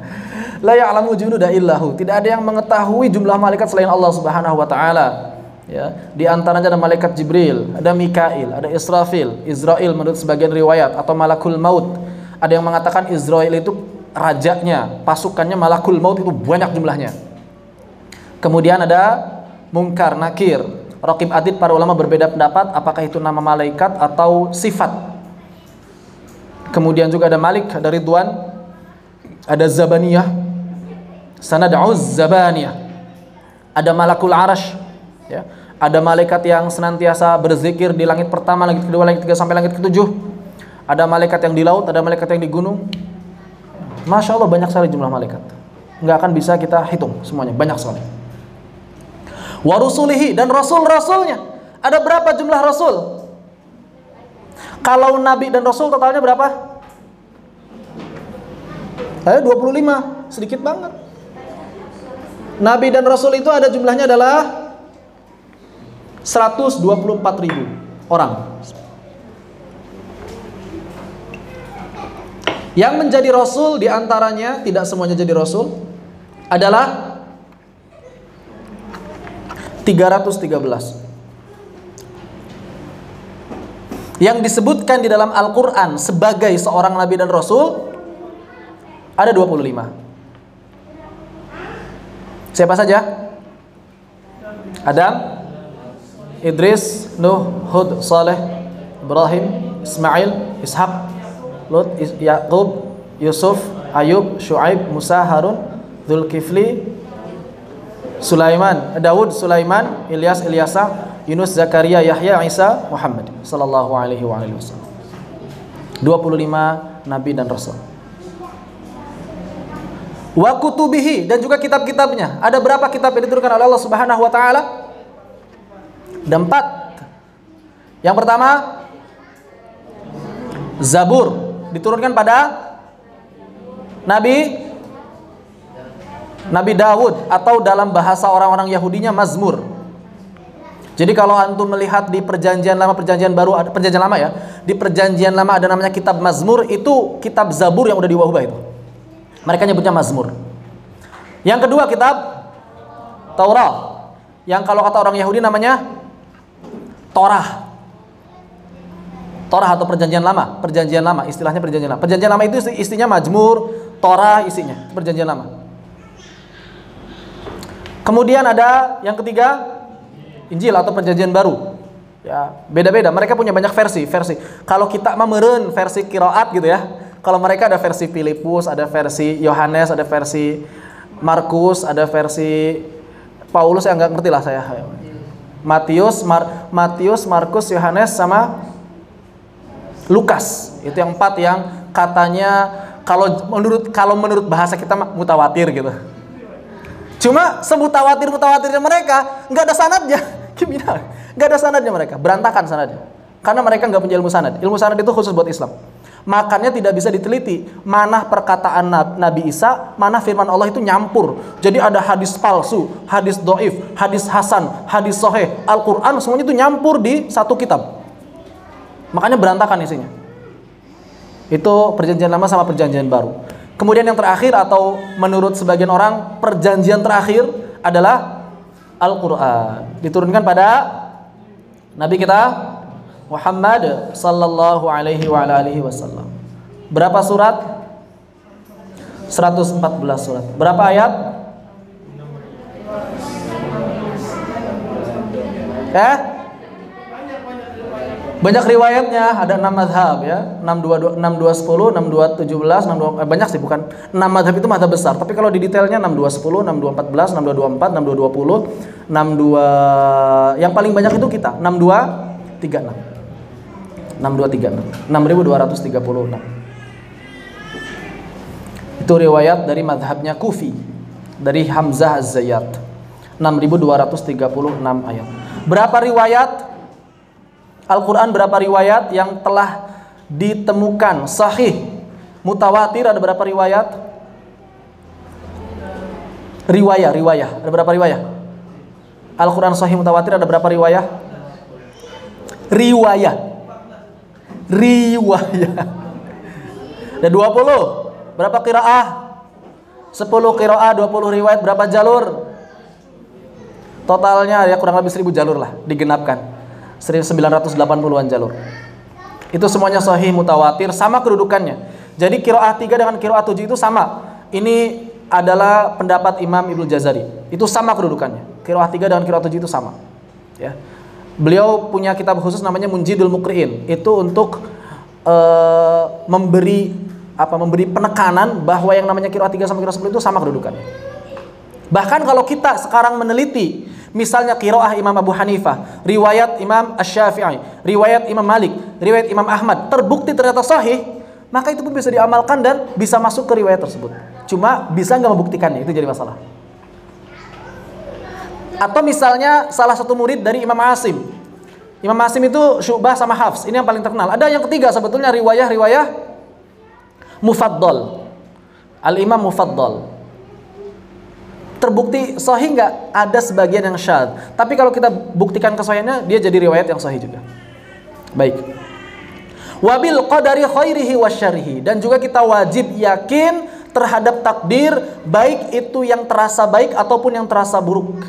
La ya'lamu junuda illahu. Tidak ada yang mengetahui jumlah malaikat selain Allah Subhanahu wa Ta'ala. Ya, di antaranya ada malaikat Jibril, ada Mikail, ada Israfil, Israel menurut sebagian riwayat, atau Malakul Maut. Ada yang mengatakan Israel itu rajanya, pasukannya Malakul Maut itu banyak jumlahnya. Kemudian ada Munkar, Nakir, Raqib, Atid. Para ulama berbeda pendapat apakah itu nama malaikat atau sifat. Kemudian juga ada Malik, ada Ridwan, ada Zabaniyah, Sanad'uz Zabaniyah, ada Malakul Arash, ya. Ada malaikat yang senantiasa berzikir di langit pertama, langit kedua, langit ketiga sampai langit ketujuh. Ada malaikat yang di laut, ada malaikat yang di gunung. Masya Allah, banyak sekali jumlah malaikat. Nggak akan bisa kita hitung semuanya, banyak sekali. Wa rusulihi, dan rasul-rasulnya. Ada berapa jumlah rasul? Kalau nabi dan rasul totalnya berapa? 25, sedikit banget. Nabi dan rasul itu ada jumlahnya adalah 124.000 orang. Yang menjadi rasul diantaranya, tidak semuanya jadi rasul, adalah 313. Yang disebutkan di dalam Al-Quran sebagai seorang nabi dan rasul ada 25. Siapa saja? Adam, Idris, Nuh, Hud, Saleh, Ibrahim, Ismail, Ishaq, Lut, Yaqub, Yusuf, Ayub, Syuaib, Musa, Harun, Dzulkifli, Sulaiman, Daud, Sulaiman, Ilyas, Ilyasa, Yunus, Zakaria, Yahya, Isa, Muhammad sallallahu alaihi wasallam. 25 nabi dan rasul. Wa kutubihi, dan juga kitab-kitabnya. Ada berapa kitab yang diturunkan oleh Allah Subhanahu wa Ta'ala? Ada 4. Yang pertama, Zabur, diturunkan pada Nabi Dawud, atau dalam bahasa orang-orang Yahudinya Mazmur. Jadi kalau antum melihat di perjanjian lama, perjanjian baru, perjanjian lama ya, di perjanjian lama ada namanya kitab Mazmur, itu kitab Zabur yang udah diubah-ubah itu. Mereka nyebutnya Mazmur. Yang kedua kitab Taurat, yang kalau kata orang Yahudi namanya Torah. Torah atau perjanjian lama, istilahnya perjanjian lama. Perjanjian lama itu istinya Mazmur, Torah isinya, perjanjian lama. Kemudian ada yang ketiga Injil atau perjanjian baru. Ya, beda-beda. Mereka punya banyak versi. Kalau kita meren versi qiraat gitu ya. Kalau mereka ada versi Filipus, ada versi Yohanes, ada versi Markus, ada versi Paulus, yang nggak ngerti lah saya. Matius, Markus, Yohanes sama Lukas. Itu yang 4 yang katanya kalau menurut bahasa kita mutawatir gitu. Cuma semutawatirnya mereka nggak ada sanadnya, gimana? Nggak ada sanadnya mereka, berantakan sanadnya. Karena mereka nggak punya ilmu sanad. Ilmu sanad itu khusus buat Islam. Makanya tidak bisa diteliti mana perkataan Nabi Isa, mana firman Allah itu nyampur. Jadi ada hadis palsu, hadis doif, hadis hasan, hadis sahih, Al-Quran, semuanya itu nyampur di satu kitab. Makanya berantakan isinya. Itu perjanjian lama sama perjanjian baru. Kemudian yang terakhir atau menurut sebagian orang perjanjian terakhir adalah Al-Quran. Diturunkan pada Nabi kita Muhammad sallallahu alaihi wa alihi wasallam. Berapa surat? 114 surat. Berapa ayat? Banyak riwayatnya, ada 6 mazhab ya. 6210, 6217, 62 banyak sih, bukan 6 mazhab itu mazhab besar, tapi kalau di detailnya 6210, 6214, 6224, 6220, 62 yang paling banyak itu kita 6236. 6236. Itu riwayat dari mazhabnya Kufi, dari Hamzah Az-Zayyat. 6236 ayat. Berapa riwayat Al-Quran, berapa riwayat yang telah ditemukan sahih mutawatir? Ada berapa riwayat? Riwayah. Ada berapa riwayah? Al-Quran sahih mutawatir ada berapa riwayah? Riwayah. Ada 20. Berapa qiraah? 10 qiraah, 20 riwayat, berapa jalur? Totalnya ya kurang lebih 1000 jalur lah, digenapkan. 1980-an jalur. Itu semuanya sahih mutawatir, sama kedudukannya. Jadi qiraah 3 dengan qiraah 7 itu sama. Ini adalah pendapat Imam Ibnu Jazari. Itu sama kedudukannya. Qiraah 3 dengan qiraah 7 itu sama. Ya. Beliau punya kitab khusus namanya Munjidul Muqri'in. Itu untuk memberi penekanan bahwa yang namanya qiraah 3 sama qiraah 10 itu sama kedudukannya. Bahkan kalau kita sekarang meneliti misalnya qiraah Imam Abu Hanifah, riwayat Imam Asy-Syafi'i, riwayat Imam Malik, riwayat Imam Ahmad, terbukti ternyata sahih, maka itu pun bisa diamalkan dan bisa masuk ke riwayat tersebut. Cuma bisa nggak membuktikannya, itu jadi masalah. Atau misalnya salah satu murid dari Imam Asim. Imam Asim itu Syu'bah sama Hafs, ini yang paling terkenal. Ada yang ketiga sebetulnya riwayah Mufaddal, Al-Imam Mufaddal. Terbukti sahih nggak? Ada sebagian yang syadz. Tapi kalau kita buktikan kesahihannya, dia jadi riwayat yang sahih juga. Baik. Wabil qadari khairihi wasyarrihi, dan juga kita wajib yakin terhadap takdir, baik itu yang terasa baik ataupun yang terasa buruk.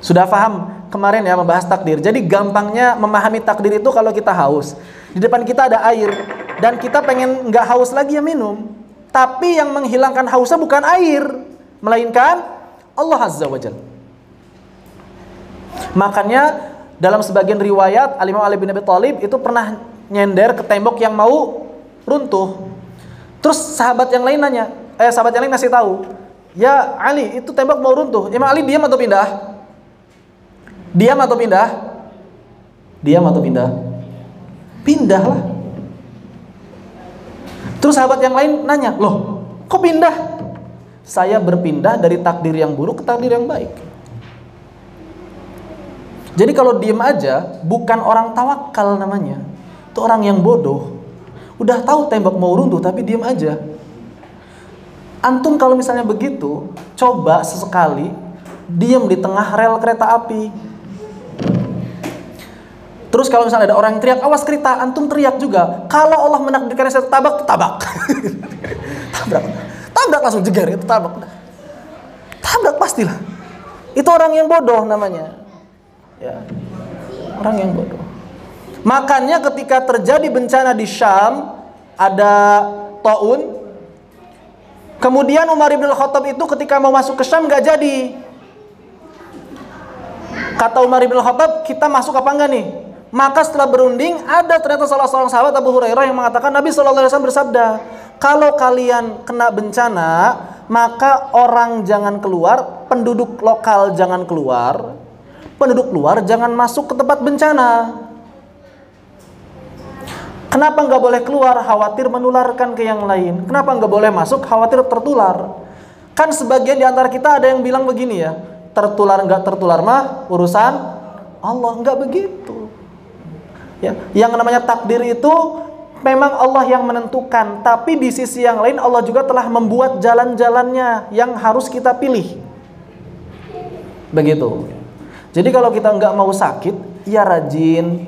Sudah paham kemarin ya membahas takdir. Jadi gampangnya memahami takdir itu kalau kita haus. Di depan kita ada air dan kita pengen nggak haus lagi ya minum. Tapi yang menghilangkan hausnya bukan air, melainkan Allah Azza wa Jalla. Makanya dalam sebagian riwayat Al-Imam Ali bin Abi Thalib itu pernah nyender ke tembok yang mau runtuh. Terus sahabat yang lain ngasih tahu, "Ya Ali, itu tembok mau runtuh." Imam Ali diam atau pindah? Diam atau pindah? Diam atau pindah? Pindahlah. Terus sahabat yang lain nanya, "Loh, kok pindah?" "Saya berpindah dari takdir yang buruk ke takdir yang baik." Jadi kalau diem aja bukan orang tawakal namanya. Itu orang yang bodoh. Udah tahu tembok mau runtuh tapi diem aja. Antum kalau misalnya begitu, coba sesekali diem di tengah rel kereta api. Terus kalau misalnya ada orang yang teriak, awas kerita, antum teriak juga. Kalau Allah menakdirkan saya tabak, tabak. Tabrak langsung jegar, itu tabrak. Tabrak pastilah. Itu orang yang bodoh namanya. Ya. Orang yang bodoh. Makanya ketika terjadi bencana di Syam, ada taun. Kemudian Umar bin Khattab itu ketika mau masuk ke Syam gak jadi. Kata Umar bin Khattab, kita masuk apa enggak nih? Maka setelah berunding, ada ternyata salah seorang sahabat Abu Hurairah yang mengatakan Nabi SAW bersabda, kalau kalian kena bencana, maka orang jangan keluar, penduduk lokal jangan keluar, penduduk luar jangan masuk ke tempat bencana. Kenapa nggak boleh keluar? Khawatir menularkan ke yang lain. Kenapa nggak boleh masuk? Khawatir tertular. Kan sebagian di antara kita ada yang bilang begini ya, tertular nggak tertular mah urusan Allah. Nggak begitu. Ya, yang namanya takdir itu memang Allah yang menentukan, tapi di sisi yang lain Allah juga telah membuat jalan-jalannya yang harus kita pilih. Begitu. Jadi kalau kita nggak mau sakit, ya rajin,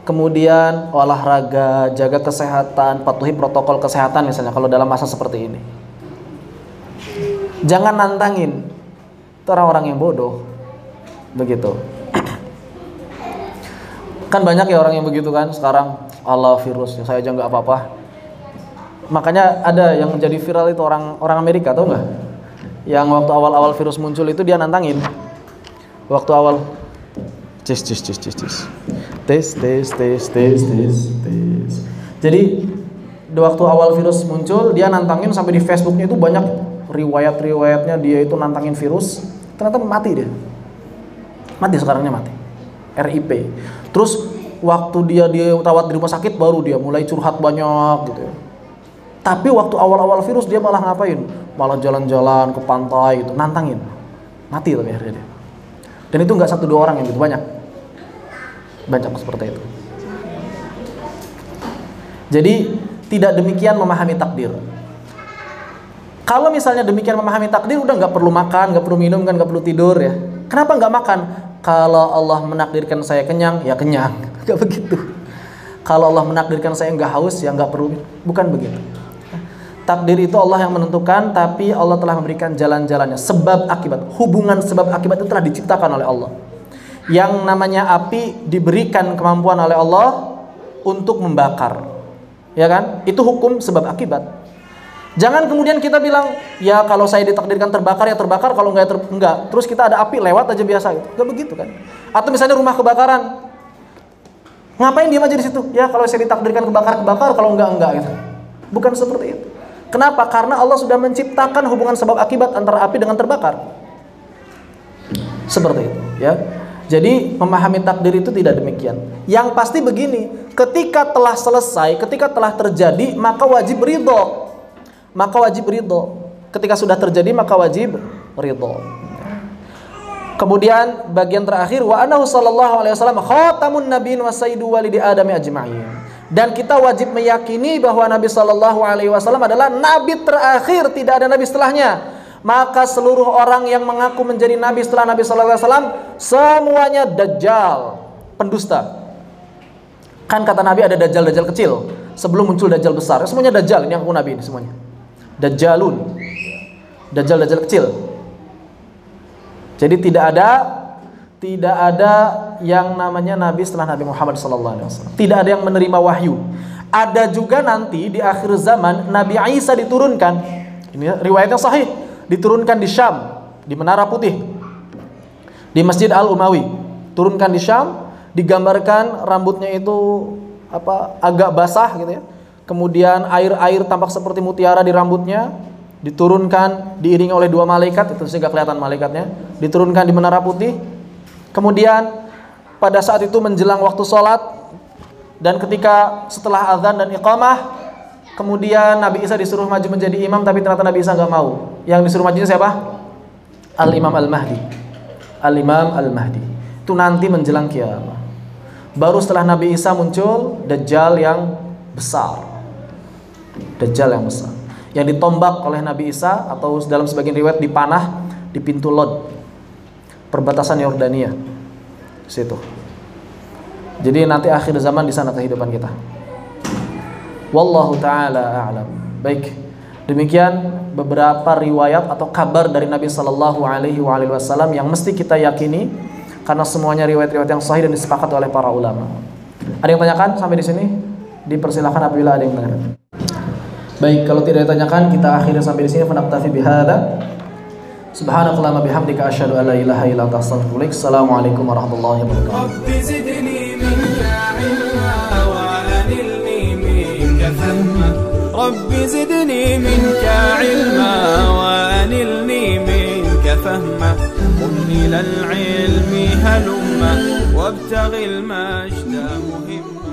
kemudian olahraga, jaga kesehatan, patuhi protokol kesehatan misalnya kalau dalam masa seperti ini. Jangan nantangin. Itu orang-orang yang bodoh. Begitu. Kan banyak ya orang yang begitu kan sekarang, Allah virus, saya aja nggak apa-apa. Makanya ada yang menjadi viral itu orang Amerika, tahu nggak? Yang waktu awal-awal virus muncul itu dia nantangin. Waktu awal tes. Jadi di waktu awal virus muncul dia nantangin sampai di Facebooknya itu banyak riwayat-riwayatnya dia itu nantangin virus. Ternyata mati dia. Mati sekarangnya mati. RIP. Terus waktu dia rawat di rumah sakit baru dia mulai curhat banyak gitu ya. Tapi waktu awal-awal virus dia malah ngapain? Malah jalan-jalan ke pantai gitu, nantangin. Mati tapi akhirnya dia. Dan itu nggak 1-2 orang yang gitu, banyak. Banyak seperti itu. Jadi tidak demikian memahami takdir. Kalau misalnya demikian memahami takdir, udah nggak perlu makan, nggak perlu minum, kan nggak perlu tidur ya. Kenapa nggak makan? Kalau Allah menakdirkan saya kenyang, ya kenyang. Gak begitu. Kalau Allah menakdirkan saya nggak haus, ya nggak perlu. Bukan begitu. Takdir itu Allah yang menentukan, tapi Allah telah memberikan jalan-jalannya. Sebab akibat, hubungan sebab akibat itu telah diciptakan oleh Allah. Yang namanya api diberikan kemampuan oleh Allah untuk membakar. Ya kan? Itu hukum sebab akibat. Jangan kemudian kita bilang, ya kalau saya ditakdirkan terbakar ya terbakar, kalau enggak. Terus kita ada api lewat aja biasa gitu. Enggak begitu kan? Atau misalnya rumah kebakaran. Ngapain diam aja di situ? Ya kalau saya ditakdirkan kebakar, kalau enggak gitu. Bukan seperti itu. Kenapa? Karena Allah sudah menciptakan hubungan sebab akibat antara api dengan terbakar. Seperti itu, ya. Jadi memahami takdir itu tidak demikian. Yang pasti begini, ketika telah selesai, ketika telah terjadi, maka wajib ridho. Ketika sudah terjadi maka wajib ridho. Kemudian bagian terakhir, wa annahu sallallahu alaihi wasallam khatamun nabiyyin wa sayyidu walidi adami ajma'in. Dan kita wajib meyakini bahwa Nabi sallallahu alaihi wasallam adalah nabi terakhir, tidak ada nabi setelahnya. Maka seluruh orang yang mengaku menjadi nabi setelah Nabi sallallahu alaihi wasallam semuanya dajjal, pendusta. Kan kata Nabi ada dajjal kecil sebelum muncul dajjal besar. Semuanya dajjal, ini yang aku nabi ini semuanya. Dajjalun, dajjal kecil. Jadi tidak ada yang namanya nabi setelah Nabi Muhammad SAW. Tidak ada yang menerima wahyu. Ada juga nanti di akhir zaman Nabi Isa diturunkan. Ini riwayatnya sahih. Diturunkan di Syam, di Menara Putih, di Masjid Al-Umawi. Turunkan di Syam, digambarkan rambutnya itu agak basah gitu ya. Kemudian air tampak seperti mutiara di rambutnya, diturunkan diiringi oleh 2 malaikat, itu sehingga kelihatan malaikatnya, diturunkan di Menara Putih. Kemudian pada saat itu menjelang waktu sholat, dan ketika setelah azan dan iqamah, kemudian Nabi Isa disuruh maju menjadi imam, tapi ternyata Nabi Isa nggak mau. Yang disuruh majunya siapa? Al-Imam Al-Mahdi. Al-Imam Al-Mahdi. Itu nanti menjelang kiamat. Baru setelah Nabi Isa muncul Dajjal yang besar. Dajjal yang besar yang ditombak oleh Nabi Isa, atau dalam sebagian riwayat dipanah di pintu Lod, perbatasan Yordania situ. Jadi nanti akhir zaman di sana kehidupan kita. Wallahu taala a'lam. Baik. Demikian beberapa riwayat atau kabar dari Nabi sallallahu alaihi wasallam yang mesti kita yakini karena semuanya riwayat-riwayat yang sahih dan disepakati oleh para ulama. Ada yang tanyakan sampai di sini? Dipersilakan apabila ada yang tanyakan. Baik, kalau tidak ditanyakan kita akhiri sampai di sini. Fanaktafi bihadza. Subhanakallahumma bihamdika asyhadu an la ilaha illa anta astaghfiruka wa atubu ilaik. Assalamualaikum warahmatullahi wabarakatuh. Rabbi zidni minka ilma wa anilni minka fahma. Rabbi zidni minka ilma wa anilni minka fahma. Qum ila al-ilmi halumma wabtaghi al-majda muhimma.